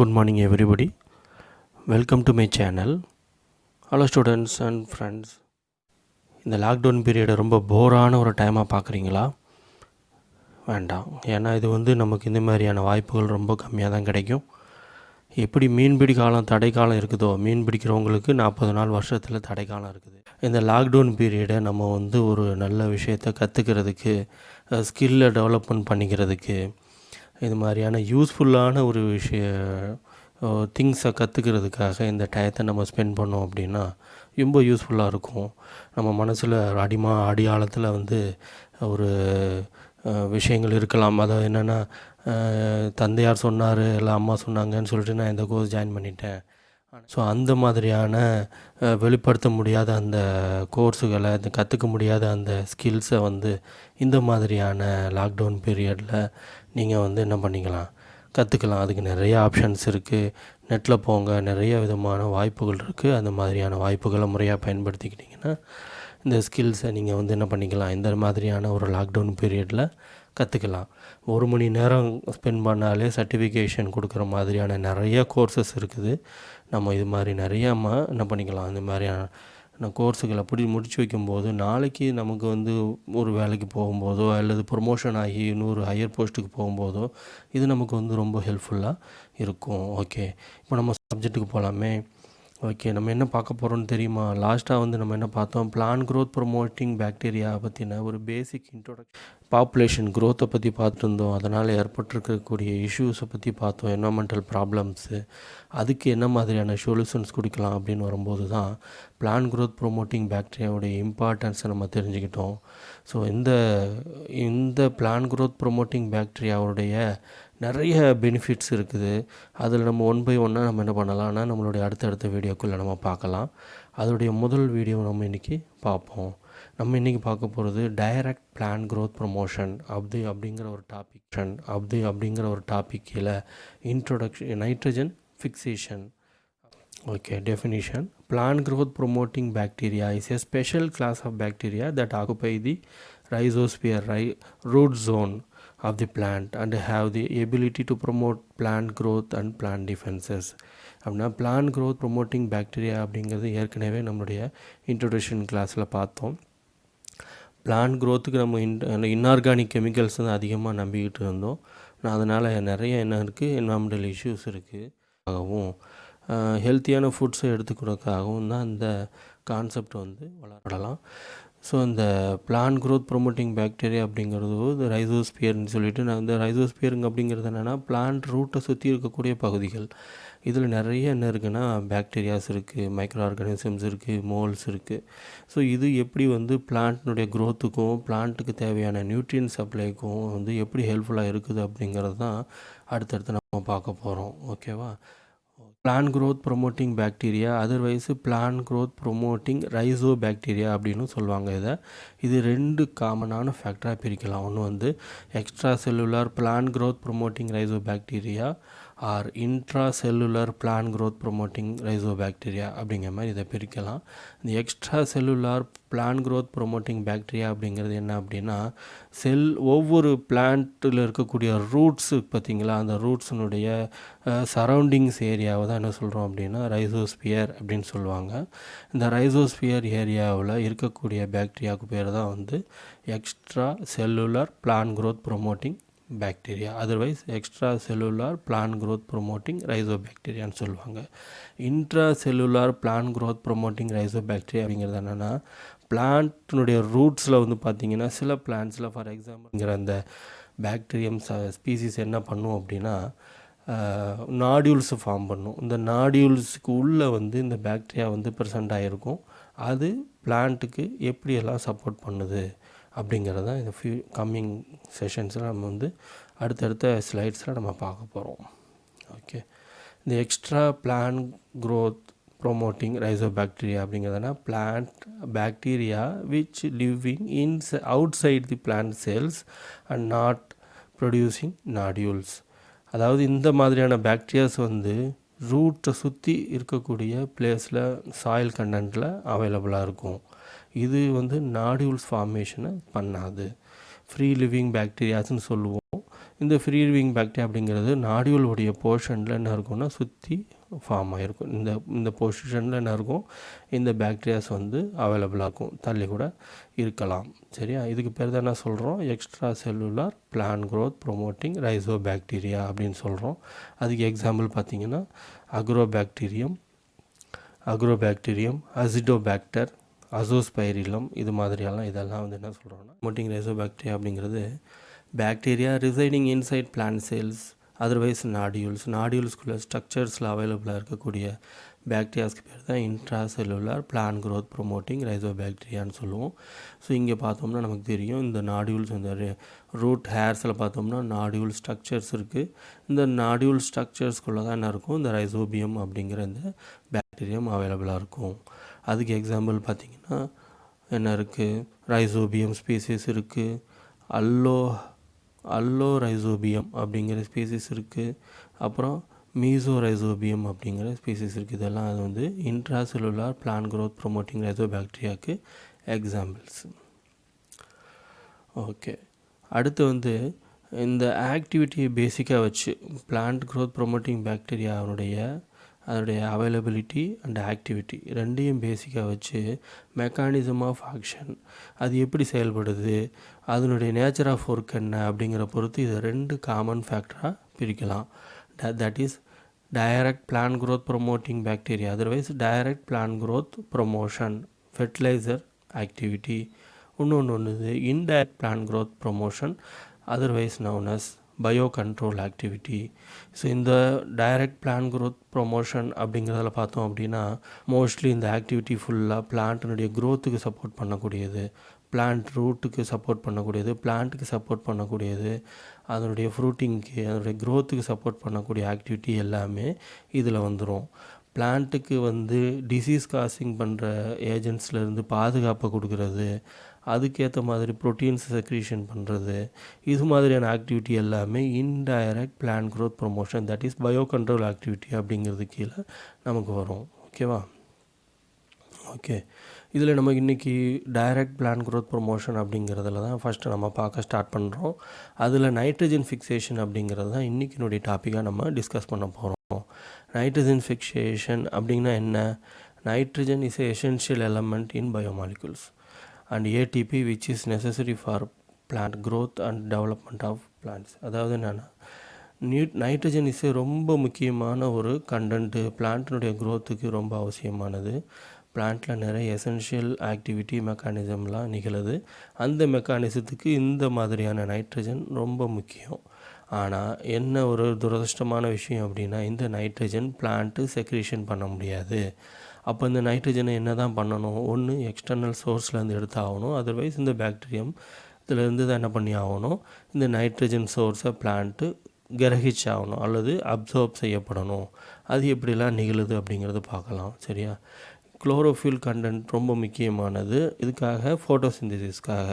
Good morning everybody. Welcome to my channel. Hello students and friends. இந்த lockdown பீரியடை ரொம்ப போரான ஒரு டைமாக பார்க்குறீங்களா? வேண்டாம். ஏன்னா இது நமக்கு இந்த மாதிரியான வாய்ப்புகள் ரொம்ப கம்மியாக தான் கிடைக்கும். எப்படி மீன்பிடி காலம் தடை காலம் இருக்குதோ, மீன் பிடிக்கிறவங்களுக்கு 40 நாள் வருஷத்தில் தடை காலம் இருக்குது. இந்த லாக்டவுன் பீரியடை நம்ம ஒரு நல்ல விஷயத்தை கற்றுக்கிறதுக்கு, ஸ்கில்லை டெவலப்மெண்ட் பண்ணிக்கிறதுக்கு, இது மாதிரியான யூஸ்ஃபுல்லான ஒரு திங்ஸை கற்றுக்கிறதுக்காக இந்த டயத்தை நம்ம ஸ்பெண்ட் பண்ணோம் அப்படின்னா ரொம்ப யூஸ்ஃபுல்லாக இருக்கும். நம்ம மனசில் ஆடி ஆழத்தில் ஒரு விஷயங்கள் இருக்கலாம். அதாவது என்னென்னா, தந்தையார் சொன்னார் இல்லை அம்மா சொன்னாங்கன்னு சொல்லிட்டு நான் இந்த கோர்ஸ் ஜாயின் பண்ணிட்டேன். ஸோ அந்த மாதிரியான வெளிப்படுத்த முடியாத அந்த கோர்ஸுகளை, இந்த கற்றுக்க முடியாத அந்த ஸ்கில்ஸை இந்த மாதிரியான லாக்டவுன் பீரியடில் நீங்கள் என்ன பண்ணிக்கலாம், கற்றுக்கலாம். அதுக்கு நிறைய ஆப்ஷன்ஸ் இருக்குது. நெட்டில் போங்க, நிறைய விதமான வாய்ப்புகள் இருக்குது. அந்த மாதிரியான வாய்ப்புகளை முறையாக பயன்படுத்திக்கிட்டிங்கன்னா இந்த ஸ்கில்ஸை நீங்கள் என்ன பண்ணிக்கலாம், இந்த மாதிரியான ஒரு லாக்டவுன் பீரியடில் கற்றுக்கலாம். 1 மணி நேரம் ஸ்பெண்ட் பண்ணாலே சர்டிஃபிகேஷன் கொடுக்குற மாதிரியான நிறைய கோர்சஸ் இருக்குது. நம்ம இது மாதிரி நிறையா என்ன பண்ணிக்கலாம், இந்த மாதிரியான கோர்ஸுகளை முடித்து வைக்கும்போது நாளைக்கு நமக்கு ஒரு வேலைக்கு போகும்போதோ அல்லது ப்ரொமோஷன் ஆகி இன்னொரு ஹையர் போஸ்ட்டுக்கு போகும்போதோ இது நமக்கு ரொம்ப ஹெல்ப்ஃபுல்லாக இருக்கும். ஓகே, இப்போ நம்ம சப்ஜெக்ட்டுக்கு போகலாமே. ஓகே, நம்ம என்ன பார்க்க போகிறோம்னு தெரியுமா? லாஸ்ட்டாக நம்ம என்ன பார்த்தோம், பிளான்ட் க்ரோத் ப்ரொமோட்டிங் பாக்டீரியா பற்றின ஒரு பேசிக் இன்ட்ரோடக்ஷன், பாப்புலேஷன் க்ரோத்தை பற்றி பார்த்துருந்தோம். அதனால் ஏற்பட்டிருக்கக்கூடிய இஷ்யூஸை பற்றி பார்த்தோம், என்வரன்மெண்டல் ப்ராப்ளம்ஸு, அதுக்கு என்ன மாதிரியான சொல்யூஷன்ஸ் கொடுக்கலாம் அப்படின்னு வரும்போது தான் பிளான்ட் க்ரோத் ப்ரொமோட்டிங் பாக்டீரியாவுடைய இம்பார்ட்டன்ஸை நம்ம தெரிஞ்சுக்கிட்டோம். ஸோ இந்த பிளான்ட் க்ரோத் ப்ரொமோட்டிங் பாக்டீரியாவுடைய நிறைய பெனிஃபிட்ஸ் இருக்குது. அதில் நம்ம 1 by 1 நம்ம என்ன பண்ணலாம்னா நம்மளுடைய அடுத்தடுத்த வீடியோக்குள்ளே நம்ம பார்க்கலாம். அதோடைய முதல் வீடியோ நம்ம இன்றைக்கி பார்ப்போம். நம்ம இன்றைக்கி பார்க்க போகிறது டைரக்ட் பிளான்ட் க்ரோத் ப்ரொமோஷன் அப்படிங்கிற ஒரு டாபிக் கீழே introduction, nitrogen fixation. Okay, definition. Plant growth promoting bacteria is a special class of bacteria that occupy the rhizosphere root zone of the plant and have the ability to promote plant growth and plant defenses. அப்படின்னா plant growth promoting bacteria அப்படிங்கிறது ஏற்கனவே நம்மளுடைய introduction கிளாஸில் பார்த்தோம். Plant க்ரோத்துக்கு நம்ம inorganic chemicals அதிகமாக நம்பிக்கிட்டு இருந்தோம். அதனால் நிறைய என்ன இருக்குது, என்வரன்மெண்டல் இஷ்யூஸ் இருக்குது. ஆகவும் ஹெல்த்தியான ஃபுட்ஸை எடுத்துக்கிறதுக்காகவும் தான் இந்த கான்செப்ட் வளரலாம். ஸோ இந்த பிளான்ட் க்ரோத் ப்ரொமோட்டிங் பாக்டீரியா அப்படிங்கிறது ரைசோஸ்பியர்னு சொல்லிட்டு இந்த ரைசோஸ்பியருங்க அப்படிங்கிறது என்னென்னா பிளான்ட் ரூட்டை சுற்றி இருக்கக்கூடிய பகுதிகள். இதில் நிறைய என்ன இருக்குன்னா பாக்டீரியாஸ் இருக்குது, மைக்ரோ ஆர்கானிசம்ஸ் இருக்குது, மோல்ஸ் இருக்குது. ஸோ இது எப்படி பிளான்ட்னுடைய க்ரோத்துக்கும் பிளான்ட்டுக்கு தேவையான நியூட்ரியன் சப்ளைக்கும் எப்படி ஹெல்ப்ஃபுல்லாக இருக்குது அப்படிங்கிறது தான் அடுத்தடுத்து நம்ம பார்க்க போகிறோம். ஓகேவா? Plant growth promoting bacteria, otherwise plant growth promoting rhizobacteria அப்படின்னு சொல்லுவாங்க. இது 2 காமனான ஃபேக்டராக பிரிக்கலாம். ஒன்று extra cellular plant growth promoting rhizobacteria or intra cellular plant growth promoting rhizobacteria அப்படிங்கிற மாதிரி இதை பிரிக்கலாம். இந்த extra cellular plant growth promoting bacteria அப்படிங்கிறது என்ன அப்படின்னா, ஒவ்வொரு பிளான்ட்டில் இருக்கக்கூடிய ரூட்ஸு பார்த்திங்களா, அந்த ரூட்ஸினுடைய சரௌண்டிங்ஸ் ஏரியாவை தான் என்ன சொல்கிறோம் அப்படின்னா ரைசோஸ்பியர் அப்படின்னு சொல்லுவாங்க. இந்த ரைசோஸ்பியர் ஏரியாவில் இருக்கக்கூடிய பாக்டீரியாவுக்கு பேர் தான் extra cellular plant growth promoting bacteria, otherwise extra cellular plant growth promoting ரைசோ பாக்டீரியான்னு சொல்லுவாங்க. Intra cellular plant growth promoting rhizobacteria அப்படிங்கிறது என்னென்னா, பிளான்ட்டினுடைய ரூட்ஸில் பார்த்திங்கன்னா சில பிளான்ட்ஸில் ஃபார் எக்ஸாம்பிள்ங்கிற அந்த பாக்டீரியம் ஸ்பீசிஸ் என்ன பண்ணும் அப்படின்னா நாடியூல்ஸை ஃபார்ம் பண்ணும். இந்த நாடியூல்ஸுக்கு உள்ளே இந்த பாக்டீரியா ப்ரெசண்ட் ஆகிருக்கும். அது பிளான்ட்டுக்கு எப்படியெல்லாம் சப்போர்ட் பண்ணுது அப்படிங்கிறது தான் இந்த கம்மிங் செஷன்ஸில் நம்ம அடுத்தடுத்த ஸ்லைட்ஸில் நம்ம பார்க்க போகிறோம். ஓகே, இந்த extra plant growth promoting rhizobacteria அப்படிங்கிறதுனா plant bacteria which living outside the plant cells and not producing nodules. அதாவது இந்த மாதிரியான பாக்டீரியாஸ் ரூட்டை சுற்றி இருக்கக்கூடிய பிளேஸில் சாயில் கண்டென்ட்டில் அவைலபிளாக இருக்கும். இது நாடியூல்ஸ் ஃபார்மேஷனை பண்ணாது. ஃப்ரீ லிவிங் பாக்டீரியாஸ்ன்னு சொல்லுவோம். இந்த ஃப்ரீ லிவிங் பாக்டீரியா அப்படிங்கிறது நாடியூலுடைய போர்ஷனில் என்ன இருக்கும்னா சுற்றி ஃபார்ம் ஆகிருக்கும். இந்த பொசிஷனில் என்ன இருக்கும், இந்த பாக்டீரியாஸ் வந்து அவைலபிளாக இருக்கும், தள்ளி கூட இருக்கலாம். சரியா, இதுக்கு பேர் தான் என்ன சொல்கிறோம், extra cellular plant growth promoting rhizobacteria அப்படின்னு சொல்கிறோம். அதுக்கு எக்ஸாம்பிள் பார்த்திங்கன்னா அக்ரோபாக்டீரியம், அசிடோபாக்டர், அசோஸ்பைரிலம், இது மாதிரியெல்லாம் இதெல்லாம் வந்து என்ன சொல்கிறோன்னா ப்ரொமோட்டிங் ரைசோபாக்டீரியா அப்படிங்கிறது bacteria residing inside plant cells, otherwise நாடியூல்ஸ்குள்ள ஸ்ட்ரக்சர்ஸில் அவைலபிளாக இருக்கக்கூடிய பாக்டீரியாஸ்க்கு பேர் தான் intra cellular plant growth promoting ரைசோபாக்டீரியான்னு சொல்லுவோம். ஸோ இங்கே பார்த்தோம்னா நமக்கு தெரியும், இந்த நாடியூல்ஸ், இந்த ரூட் ஹேர்ஸில் பார்த்தோம்னா நாடியூல் ஸ்ட்ரக்சர்ஸ் இருக்குது. இந்த நாடியூல் ஸ்ட்ரக்சர்ஸ்குள்ளே தான் என்ன இருக்கும், இந்த ரைசோபியம் அப்படிங்கிற இந்த பாக்டீரியம் அவைலபிளாக இருக்கும். அதுக்கு எக்ஸாம்பிள் பார்த்திங்கன்னா என்ன இருக்குது, ரைசோபியம் ஸ்பீசிஸ் இருக்குது, அல்லோ ரைசோபியம் அப்படிங்கிற ஸ்பீசிஸ் இருக்குது, அப்புறம் மீசோ ரைசோபியம் அப்படிங்கிற ஸ்பீசிஸ் இருக்குது. இதெல்லாம் அது வந்து இன்ட்ராசெல்லுலார் பிளான்ட் க்ரோத் ப்ரொமோட்டிங் ரைசோபாக்டீரியாவுக்கு எக்ஸாம்பிள்ஸ். ஓகே, அடுத்து வந்து இந்த ஆக்டிவிட்டியை பேசிக்காக வச்சு பிளான்ட் க்ரோத் ப்ரொமோட்டிங் அதனுடைய அவைலபிலிட்டி அண்ட் ஆக்டிவிட்டி ரெண்டையும் பேசிக்காக வச்சு மெக்கானிசம் ஆஃப் ஆக்ஷன், அது எப்படி செயல்படுது, அதனுடைய நேச்சர் ஆஃப் ஒர்க் என்ன அப்படிங்கிற பொறுத்து இதை 2 காமன் ஃபேக்டராக பிரிக்கலாம். That is direct plant growth promoting bacteria, otherwise direct plant growth promotion fertiliser activity. இன்னொன்று indirect plant growth promotion, otherwise known as biocontrol activity. So இந்த டைரக்ட் பிளான்ட் க்ரோத் ப்ரொமோஷன் அப்படிங்கிறதுல பார்த்தோம் அப்படின்னா மோஸ்ட்லி இந்த activity ஃபுல்லாக பிளான்ட்டினுடைய க்ரோத்துக்கு support பண்ணக்கூடியது, பிளான்ட் ரூட்டுக்கு சப்போர்ட் பண்ணக்கூடியது, பிளான்ட்டுக்கு சப்போர்ட் பண்ணக்கூடியது, அதனுடைய ஃப்ரூட்டிங்க்கு, அதனுடைய க்ரோத்துக்கு சப்போர்ட் பண்ணக்கூடிய ஆக்டிவிட்டி எல்லாமே இதில் வந்துடும். பிளான்ட்டுக்கு வந்து டிசீஸ் காசிங் பண்ணுற ஏஜென்ட்ஸ்லேருந்து பாதுகாப்பை கொடுக்கறது, அதுக்கேற்ற மாதிரி ப்ரோட்டீன்ஸ் செக்ரீஷன் பண்ணுறது, இது மாதிரியான ஆக்டிவிட்டி எல்லாமே indirect plant growth promotion, that is bio control activity அப்படிங்கிறது கீழே நமக்கு வரும். ஓகேவா? ஓகே, இதில் நம்ம இன்றைக்கி டைரக்ட் பிளான்ட் க்ரோத் ப்ரொமோஷன் அப்படிங்கிறதுல தான் ஃபஸ்ட்டு நம்ம பார்க்க ஸ்டார்ட் பண்ணுறோம். அதில் நைட்ரஜன் ஃபிக்சேஷன் அப்படிங்கிறது தான் இன்றைக்கினுடைய டாப்பிக்காக நம்ம டிஸ்கஸ் பண்ண போகிறோம். நைட்ரஜன் ஃபிக்சேஷன் அப்படின்னா என்ன? Nitrogen is a essential element in biomolecules and ATP which is necessary for plant growth and development of plants. அதாவது என்னென்னா நைட்ரஜன் இஸ் ரொம்ப முக்கியமான ஒரு கண்டென்ட்டு, பிளான்ட்டினுடைய க்ரோத்துக்கு ரொம்ப அவசியமானது. பிளான்ட்டில் நிறைய எசென்ஷியல் ஆக்டிவிட்டி மெக்கானிசம்லாம் நிகழுது. அந்த மெக்கானிசத்துக்கு இந்த மாதிரியான நைட்ரஜன் ரொம்ப முக்கியம். ஆனால் என்ன ஒரு துரதிர்ஷ்டமான விஷயம் அப்படின்னா, இந்த நைட்ரஜன் பிளான்ட்டு செக்ரீஷன் பண்ண முடியாது. அப்போ இந்த நைட்ரஜனை என்ன தான் பண்ணணும், ஒன்று எக்ஸ்டர்னல் சோர்ஸ்லேருந்து எடுத்து ஆகணும், அதர்வைஸ் இந்த பாக்டீரியம் இதிலேருந்து தான் என்ன பண்ணி ஆகணும், இந்த நைட்ரஜன் சோர்ஸை பிளான்ட்டு கிரகிச்சாகணும் அல்லது அப்சர்வ் செய்யப்படணும். அது எப்படிலாம் நிகழுது அப்படிங்கிறது பார்க்கலாம். சரியா, குளோரோஃபில் கண்டென்ட் ரொம்ப முக்கியமானது இதுக்காக, ஃபோட்டோசிந்தசிஸ்க்காக.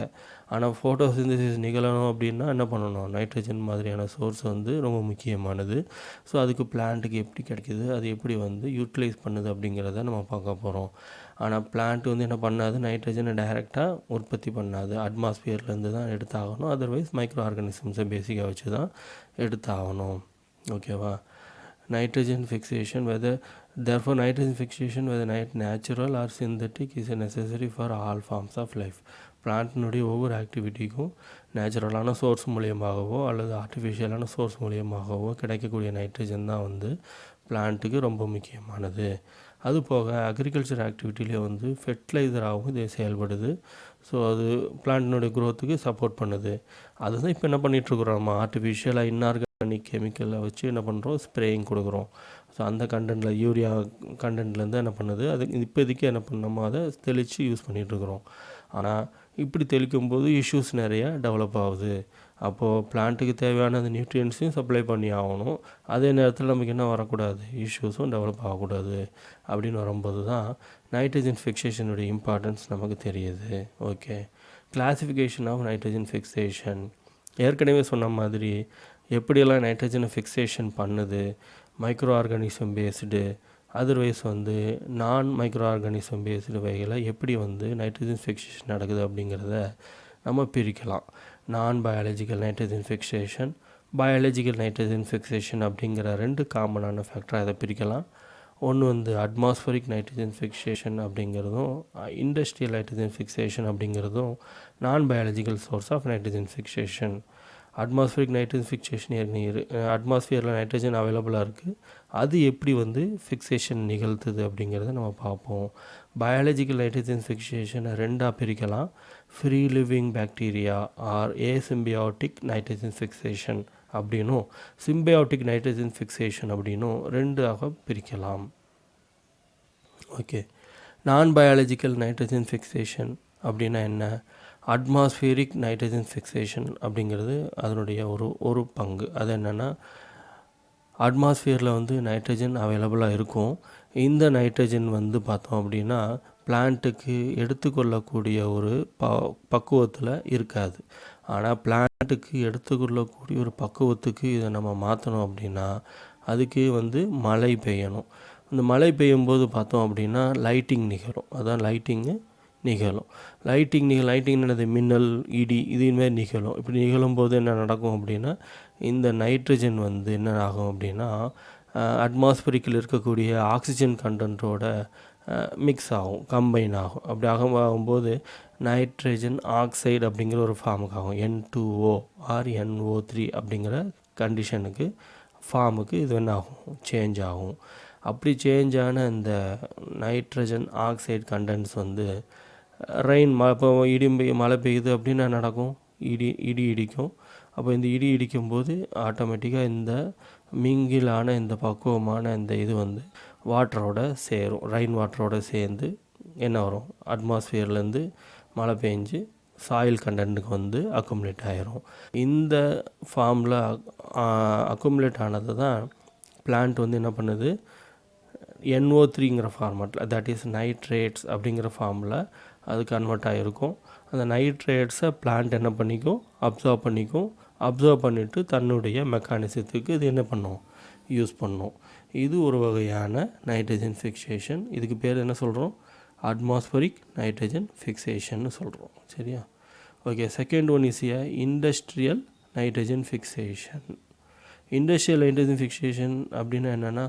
ஆனால் ஃபோட்டோசிந்தசிஸ் நிகழணும் அப்படின்னா என்ன பண்ணணும், நைட்ரஜன் மாதிரியான சோர்ஸ் வந்து ரொம்ப முக்கியமானது. ஸோ அதுக்கு பிளான்ட்டுக்கு எப்படி கிடைக்கிது, அது எப்படி வந்து யூட்டிலைஸ் பண்ணுது அப்படிங்கிறத நம்ம பார்க்க போகிறோம். ஆனால் பிளான்ட் வந்து என்ன பண்ணாது, நைட்ரஜனை டைரெக்டாக உற்பத்தி பண்ணாது, அட்மாஸ்பியர்லேருந்து தான் எடுத்தாகணும், அதர்வைஸ் மைக்ரோ ஆர்கானிசம்ஸை பேசிக்காக வச்சு தான் எடுத்தாகணும். ஓகேவா? nitrogen fixation therefore nitrogen fixation whether natural or synthetic is necessary for all forms of life. பிளான்ட்னுடைய ஒவ்வொரு ஆக்டிவிட்டிக்கும் நேச்சுரலான சோர்ஸ் மூலியமாகவோ அல்லது ஆர்டிஃபிஷியலான சோர்ஸ் மூலியமாகவோ கிடைக்கக்கூடிய நைட்ரஜன் தான் வந்து பிளான்ட்டுக்கு ரொம்ப முக்கியமானது. அது போக அக்ரிகல்ச்சர் ஆக்டிவிட்டியிலே வந்து ஃபெர்டிலைசராகவும் இது செயல்படுது. ஸோ அது பிளான்ட்டினுடைய க்ரோத்துக்கு சப்போர்ட் பண்ணுது. அதுதான் இப்போ என்ன பண்ணிகிட்ருக்குறோம், நம்ம ஆர்டிஃபிஷியலாக இன்ஆர்கானிக் கெமிக்கலை வச்சு என்ன பண்ணுறோம், ஸ்ப்ரேயிங் கொடுக்குறோம். ஸோ அந்த கண்டென்ட்டில் யூரியா கண்டென்ட்லேருந்து என்ன பண்ணுது, அது இப்போதைக்கு என்ன பண்ணோமோ அதை தெளித்து யூஸ் பண்ணிகிட்ருக்குறோம். ஆனால் இப்படி தெளிக்கும்போது இஷ்யூஸ் நிறையா டெவலப் ஆகுது. அப்போது பிளான்ட்டுக்கு தேவையான அந்த நியூட்ரியன்ஸையும் சப்ளை பண்ணி ஆகணும், அதே நேரத்தில் நமக்கு என்ன வரக்கூடாது, இஷ்யூஸும் டெவலப் ஆகக்கூடாது. அப்படின்னு வரும்போது தான் நைட்ரஜன் ஃபிக்சேஷனுடைய இம்பார்ட்டன்ஸ் நமக்கு தெரியுது. Okay, classification of nitrogen fixation. ஏற்கனவே சொன்ன மாதிரி எப்படியெல்லாம் நைட்ரஜனை ஃபிக்சேஷன் பண்ணுது, மைக்ரோ ஆர்கானிசம் பேஸ்டு, அதர்வைஸ் வந்து நான் மைக்ரோ ஆர்கானிசம் பேஸ்டு வகையில் எப்படி வந்து நைட்ரஜன் ஃபிக்சேஷன் நடக்குது அப்படிங்கிறத நம்ம பிரிக்கலாம். Non biological nitrogen fixation, biological nitrogen fixation அப்படிங்கிற 2 காமனான ஃபேக்டராக இதை பிரிக்கலாம். ஒன்று வந்து அட்மாஸ்பரிக் நைட்ரஜன் ஃபிக்சேஷன் அப்படிங்கிறதும் இண்டஸ்ட்ரியல் நைட்ரஜன் ஃபிக்சேஷன் அப்படிங்கிறதும் non biological source of nitrogen fixation. Atmospheric nitrogen fixation அட்மாஸ்பியரில் நைட்ரஜன் அவைலபிளாக இருக்குது, அது எப்படி வந்து ஃபிக்சேஷன் நிகழ்த்துது அப்படிங்கிறத நம்ம பார்ப்போம். பயாலஜிக்கல் நைட்ரஜன் ஃபிக்சேஷனை 2ஆக பிரிக்கலாம். Free living bacteria or asymbiotic nitrogen fixation அப்படின்னும் சிம்பியாட்டிக் நைட்ரஜன் ஃபிக்சேஷன் அப்படின்னும் 2ஆக பிரிக்கலாம். ஓகே, நான் பயாலஜிக்கல் நைட்ரஜன் ஃபிக்சேஷன் அப்படின்னா என்ன? அட்மாஸ்பியரிக் நைட்ரஜன் ஃபிக்சேஷன் அப்படிங்கிறது அதனுடைய ஒரு பங்கு. அது என்னென்னா, அட்மாஸ்பியரில் வந்து நைட்ரஜன் அவைலபிளாக இருக்கும். இந்த நைட்ரஜன் வந்து பார்த்தோம் அப்படின்னா பிளான்ட்டுக்கு எடுத்துக்கொள்ளக்கூடிய ஒரு பக்குவத்தில் இருக்காது. ஆனால் பிளான்ட்டுக்கு எடுத்துக்கொள்ளக்கூடிய ஒரு பக்குவத்துக்கு இதை நம்ம மாற்றணும் அப்படின்னா அதுக்கு வந்து மழை பெய்யணும். இந்த மழை பெய்யும்போது பார்த்தோம் அப்படின்னா லைட்டிங் நிகழும். அதான் லைட்டிங்கு நிகழும். லைட்டிங் என்னது? மின்னல், இடி, இதுமாரி நிகழும். இப்படி நிகழும்போது என்ன நடக்கும் அப்படின்னா இந்த நைட்ரஜன் வந்து என்ன ஆகும் அப்படின்னா அட்மாஸ்பரிக்கில் இருக்கக்கூடிய ஆக்சிஜன் கண்டென்ட்டோட மிக்ஸ் ஆகும், கம்பைன் ஆகும். அப்படி ஆகும்போது நைட்ரஜன் ஆக்சைடு அப்படிங்கிற ஒரு ஃபார்முக்கு ஆகும். N2O ஆர் NO3 அப்படிங்கிற கண்டிஷனுக்கு ஃபார்முக்கு இது என்ன ஆகும்? சேஞ்ச் ஆகும். அப்படி சேஞ்ச் ஆன இந்த நைட்ரஜன் ஆக்சைடு கண்டென்ட்ஸ் வந்து ரெயின் இப்போ மழை பெய்யுது அப்படின்னா நடக்கும், இடி இடிக்கும். அப்போ இந்த இடி இடிக்கும்போது ஆட்டோமேட்டிக்காக இந்த மிங்கிலான இந்த பக்குவமான இந்த இது வந்து வாட்டரோட சேரும். ரெயின் வாட்டரோட சேர்ந்து என்ன வரும்? அட்மாஸ்பியர்லேருந்து மழை பெஞ்சு சாயில் கண்டென்ட்டுக்கு வந்து அக்குமுலேட் ஆகிரும். இந்த ஃபார்மில் அக்குமுலேட் ஆனது தான் பிளான்ட் வந்து என்ன பண்ணுது? NO3ங்கிற ஃபார்மேட்டில், தட் இஸ் நைட்ரேட்ஸ் அப்படிங்கிற ஃபார்மில் அது கன்வெர்ட் ஆகிருக்கும். அந்த நைட்ரேட்ஸை பிளான்ட் என்ன பண்ணிக்கும்? அப்சர்வ் பண்ணிக்கும். அப்சர்வ் பண்ணிவிட்டு தன்னுடைய மெக்கானிசத்துக்கு இது என்ன பண்ணும்? யூஸ் பண்ணும். இது ஒரு வகையான நைட்ரஜன் ஃபிக்சேஷன். இதுக்கு பேர் என்ன சொல்கிறோம்? அட்மாஸ்பரிக் நைட்ரஜன் ஃபிக்சேஷன் சொல்கிறோம். சரியா? Okay, second one is industrial nitrogen fixation. Industrial nitrogen fixation அப்படின்னா என்னென்னா,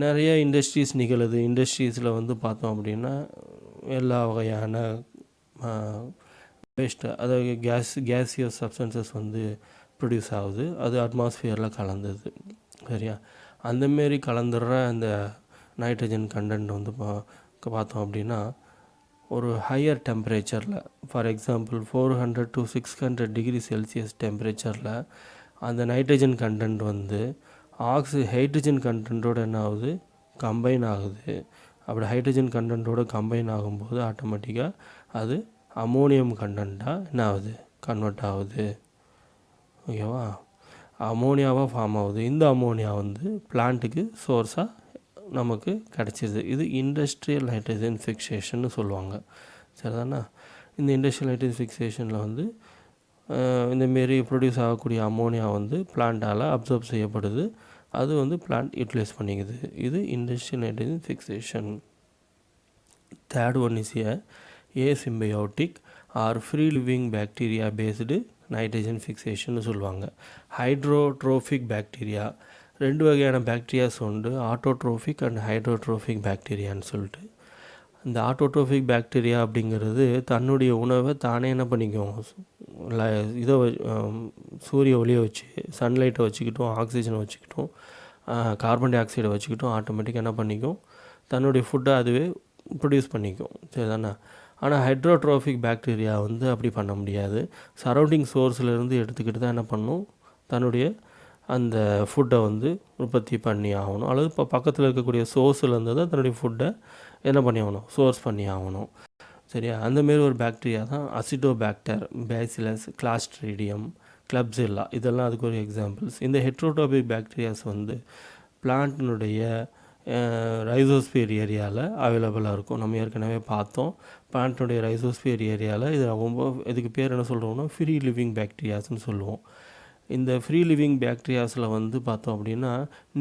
நிறைய இண்டஸ்ட்ரீஸ் நிகழுது. இண்டஸ்ட்ரீஸில் வந்து பார்த்தோம் அப்படின்னா எல்லா வகையான வேஸ்ட்டு, அதாவது கேஸியஸ் சப்ஸ்டன்சஸ் வந்து ப்ரொடியூஸ் ஆகுது. அது அட்மாஸ்பியரில் கலந்தது. சரியா? அந்தமாரி கலந்துடுற அந்த நைட்ரஜன் கண்டென்ட் வந்து பார்த்தோம் அப்படின்னா ஒரு ஹையர் டெம்பரேச்சரில், for example 400 to 600 degree Celsius டெம்பரேச்சரில் அந்த நைட்ரஜன் கண்டென்ட் வந்து ஹைட்ரஜன் கண்டென்ட்டோட என்ன ஆகுது? கம்பைன் ஆகுது. அப்படி ஹைட்ரஜன் கண்டென்ட்டோட கம்பைன் ஆகும்போது ஆட்டோமேட்டிக்காக அது அமோனியம் கண்டென்ட்டாக என்ன ஆகுது? கன்வெர்ட் ஆகுது. ஓகேவா? அமோனியாவாக ஃபார்ம் ஆகுது. இந்த அமோனியா வந்து பிளான்ட்டுக்கு சோர்ஸாக நமக்கு கிடச்சிது. இது இண்டஸ்ட்ரியல் நைட்ரஜன் ஃபிக்சேஷன்னு சொல்லுவாங்க. சரிதானா? இந்த இண்டஸ்ட்ரியல் நைட்ரஜன் ஃபிக்சேஷனில் வந்து இந்தமாரி ப்ரொடியூஸ் ஆகக்கூடிய அமோனியா வந்து பிளான்ட்டால் அப்சர்வ் செய்யப்படுது. அது வந்து பிளான்ட் யூட்டிலைஸ் பண்ணிக்குது. இது industrial nitrogen fixation. Third one is asymbiotic or free living bacteria based nitrogen fixation சொல்லுவாங்க. ஹைட்ரோட்ரோஃபிக் பாக்டீரியா, 2 வகையான பாக்டீரியாஸ் உண்டு. ஆட்டோட்ரோஃபிக் அண்ட் ஹைட்ரோட்ரோஃபிக் பாக்டீரியான்னு சொல்லிட்டு. இந்த ஆட்டோட்ரோஃபிக் பாக்டீரியா அப்படிங்கிறது தன்னுடைய உணவை தானே என்ன பண்ணிக்கும்? இதை சூரிய ஒளியை வச்சு, சன்லைட்டை வச்சுக்கிட்டும், ஆக்சிஜனை வச்சுக்கிட்டும், கார்பன் டை ஆக்சைடை வச்சுக்கிட்டும் ஆட்டோமேட்டிக்காக என்ன பண்ணிக்கும்? தன்னுடைய ஃபுட்டை அதுவே ப்ரொடியூஸ் பண்ணிக்கும். சரி தானே? ஆனால் ஹைட்ரோட்ரோஃபிக் பாக்டீரியா வந்து அப்படி பண்ண முடியாது. சரௌண்டிங் சோர்ஸ்லேருந்து எடுத்துக்கிட்டு தான் என்ன பண்ணும்? தன்னுடைய அந்த ஃபுட்டை வந்து உற்பத்தி பண்ணி ஆகணும். அல்லது இப்போ பக்கத்தில் இருக்கக்கூடிய சோர்ஸ்லேருந்து தான் தன்னுடைய ஃபுட்டை என்ன பண்ணி ஆகணும்? சோர்ஸ் பண்ணி ஆகணும். சரியா? அந்தமாரி ஒரு பாக்டீரியா தான் அசிடோபாக்டர், பேசிலஸ், கிளாஸ்ட்ரிடியம், கிளப்சில்லா, இதெல்லாம் அதுக்கு ஒரு எக்ஸாம்பிள்ஸ். இந்த ஹெட்ரோட்ரோபிக் பாக்டீரியாஸ் வந்து பிளான்ட்டினுடைய ரைசோஸ்பியர் ஏரியாவில் அவைலபிளாக இருக்கும். நம்ம ஏற்கனவே பார்த்தோம். பிளான்ட்டினுடைய ரைசோஸ்பியர் ஏரியாவில் இது ரொம்ப, இதுக்கு பேர் என்ன சொல்கிறோம்னா ஃப்ரீ லிவிங் பாக்டீரியாஸ்ன்னு சொல்லுவோம். இந்த ஃப்ரீ லிவிங் பாக்டீரியாஸில் வந்து பார்த்தோம் அப்படின்னா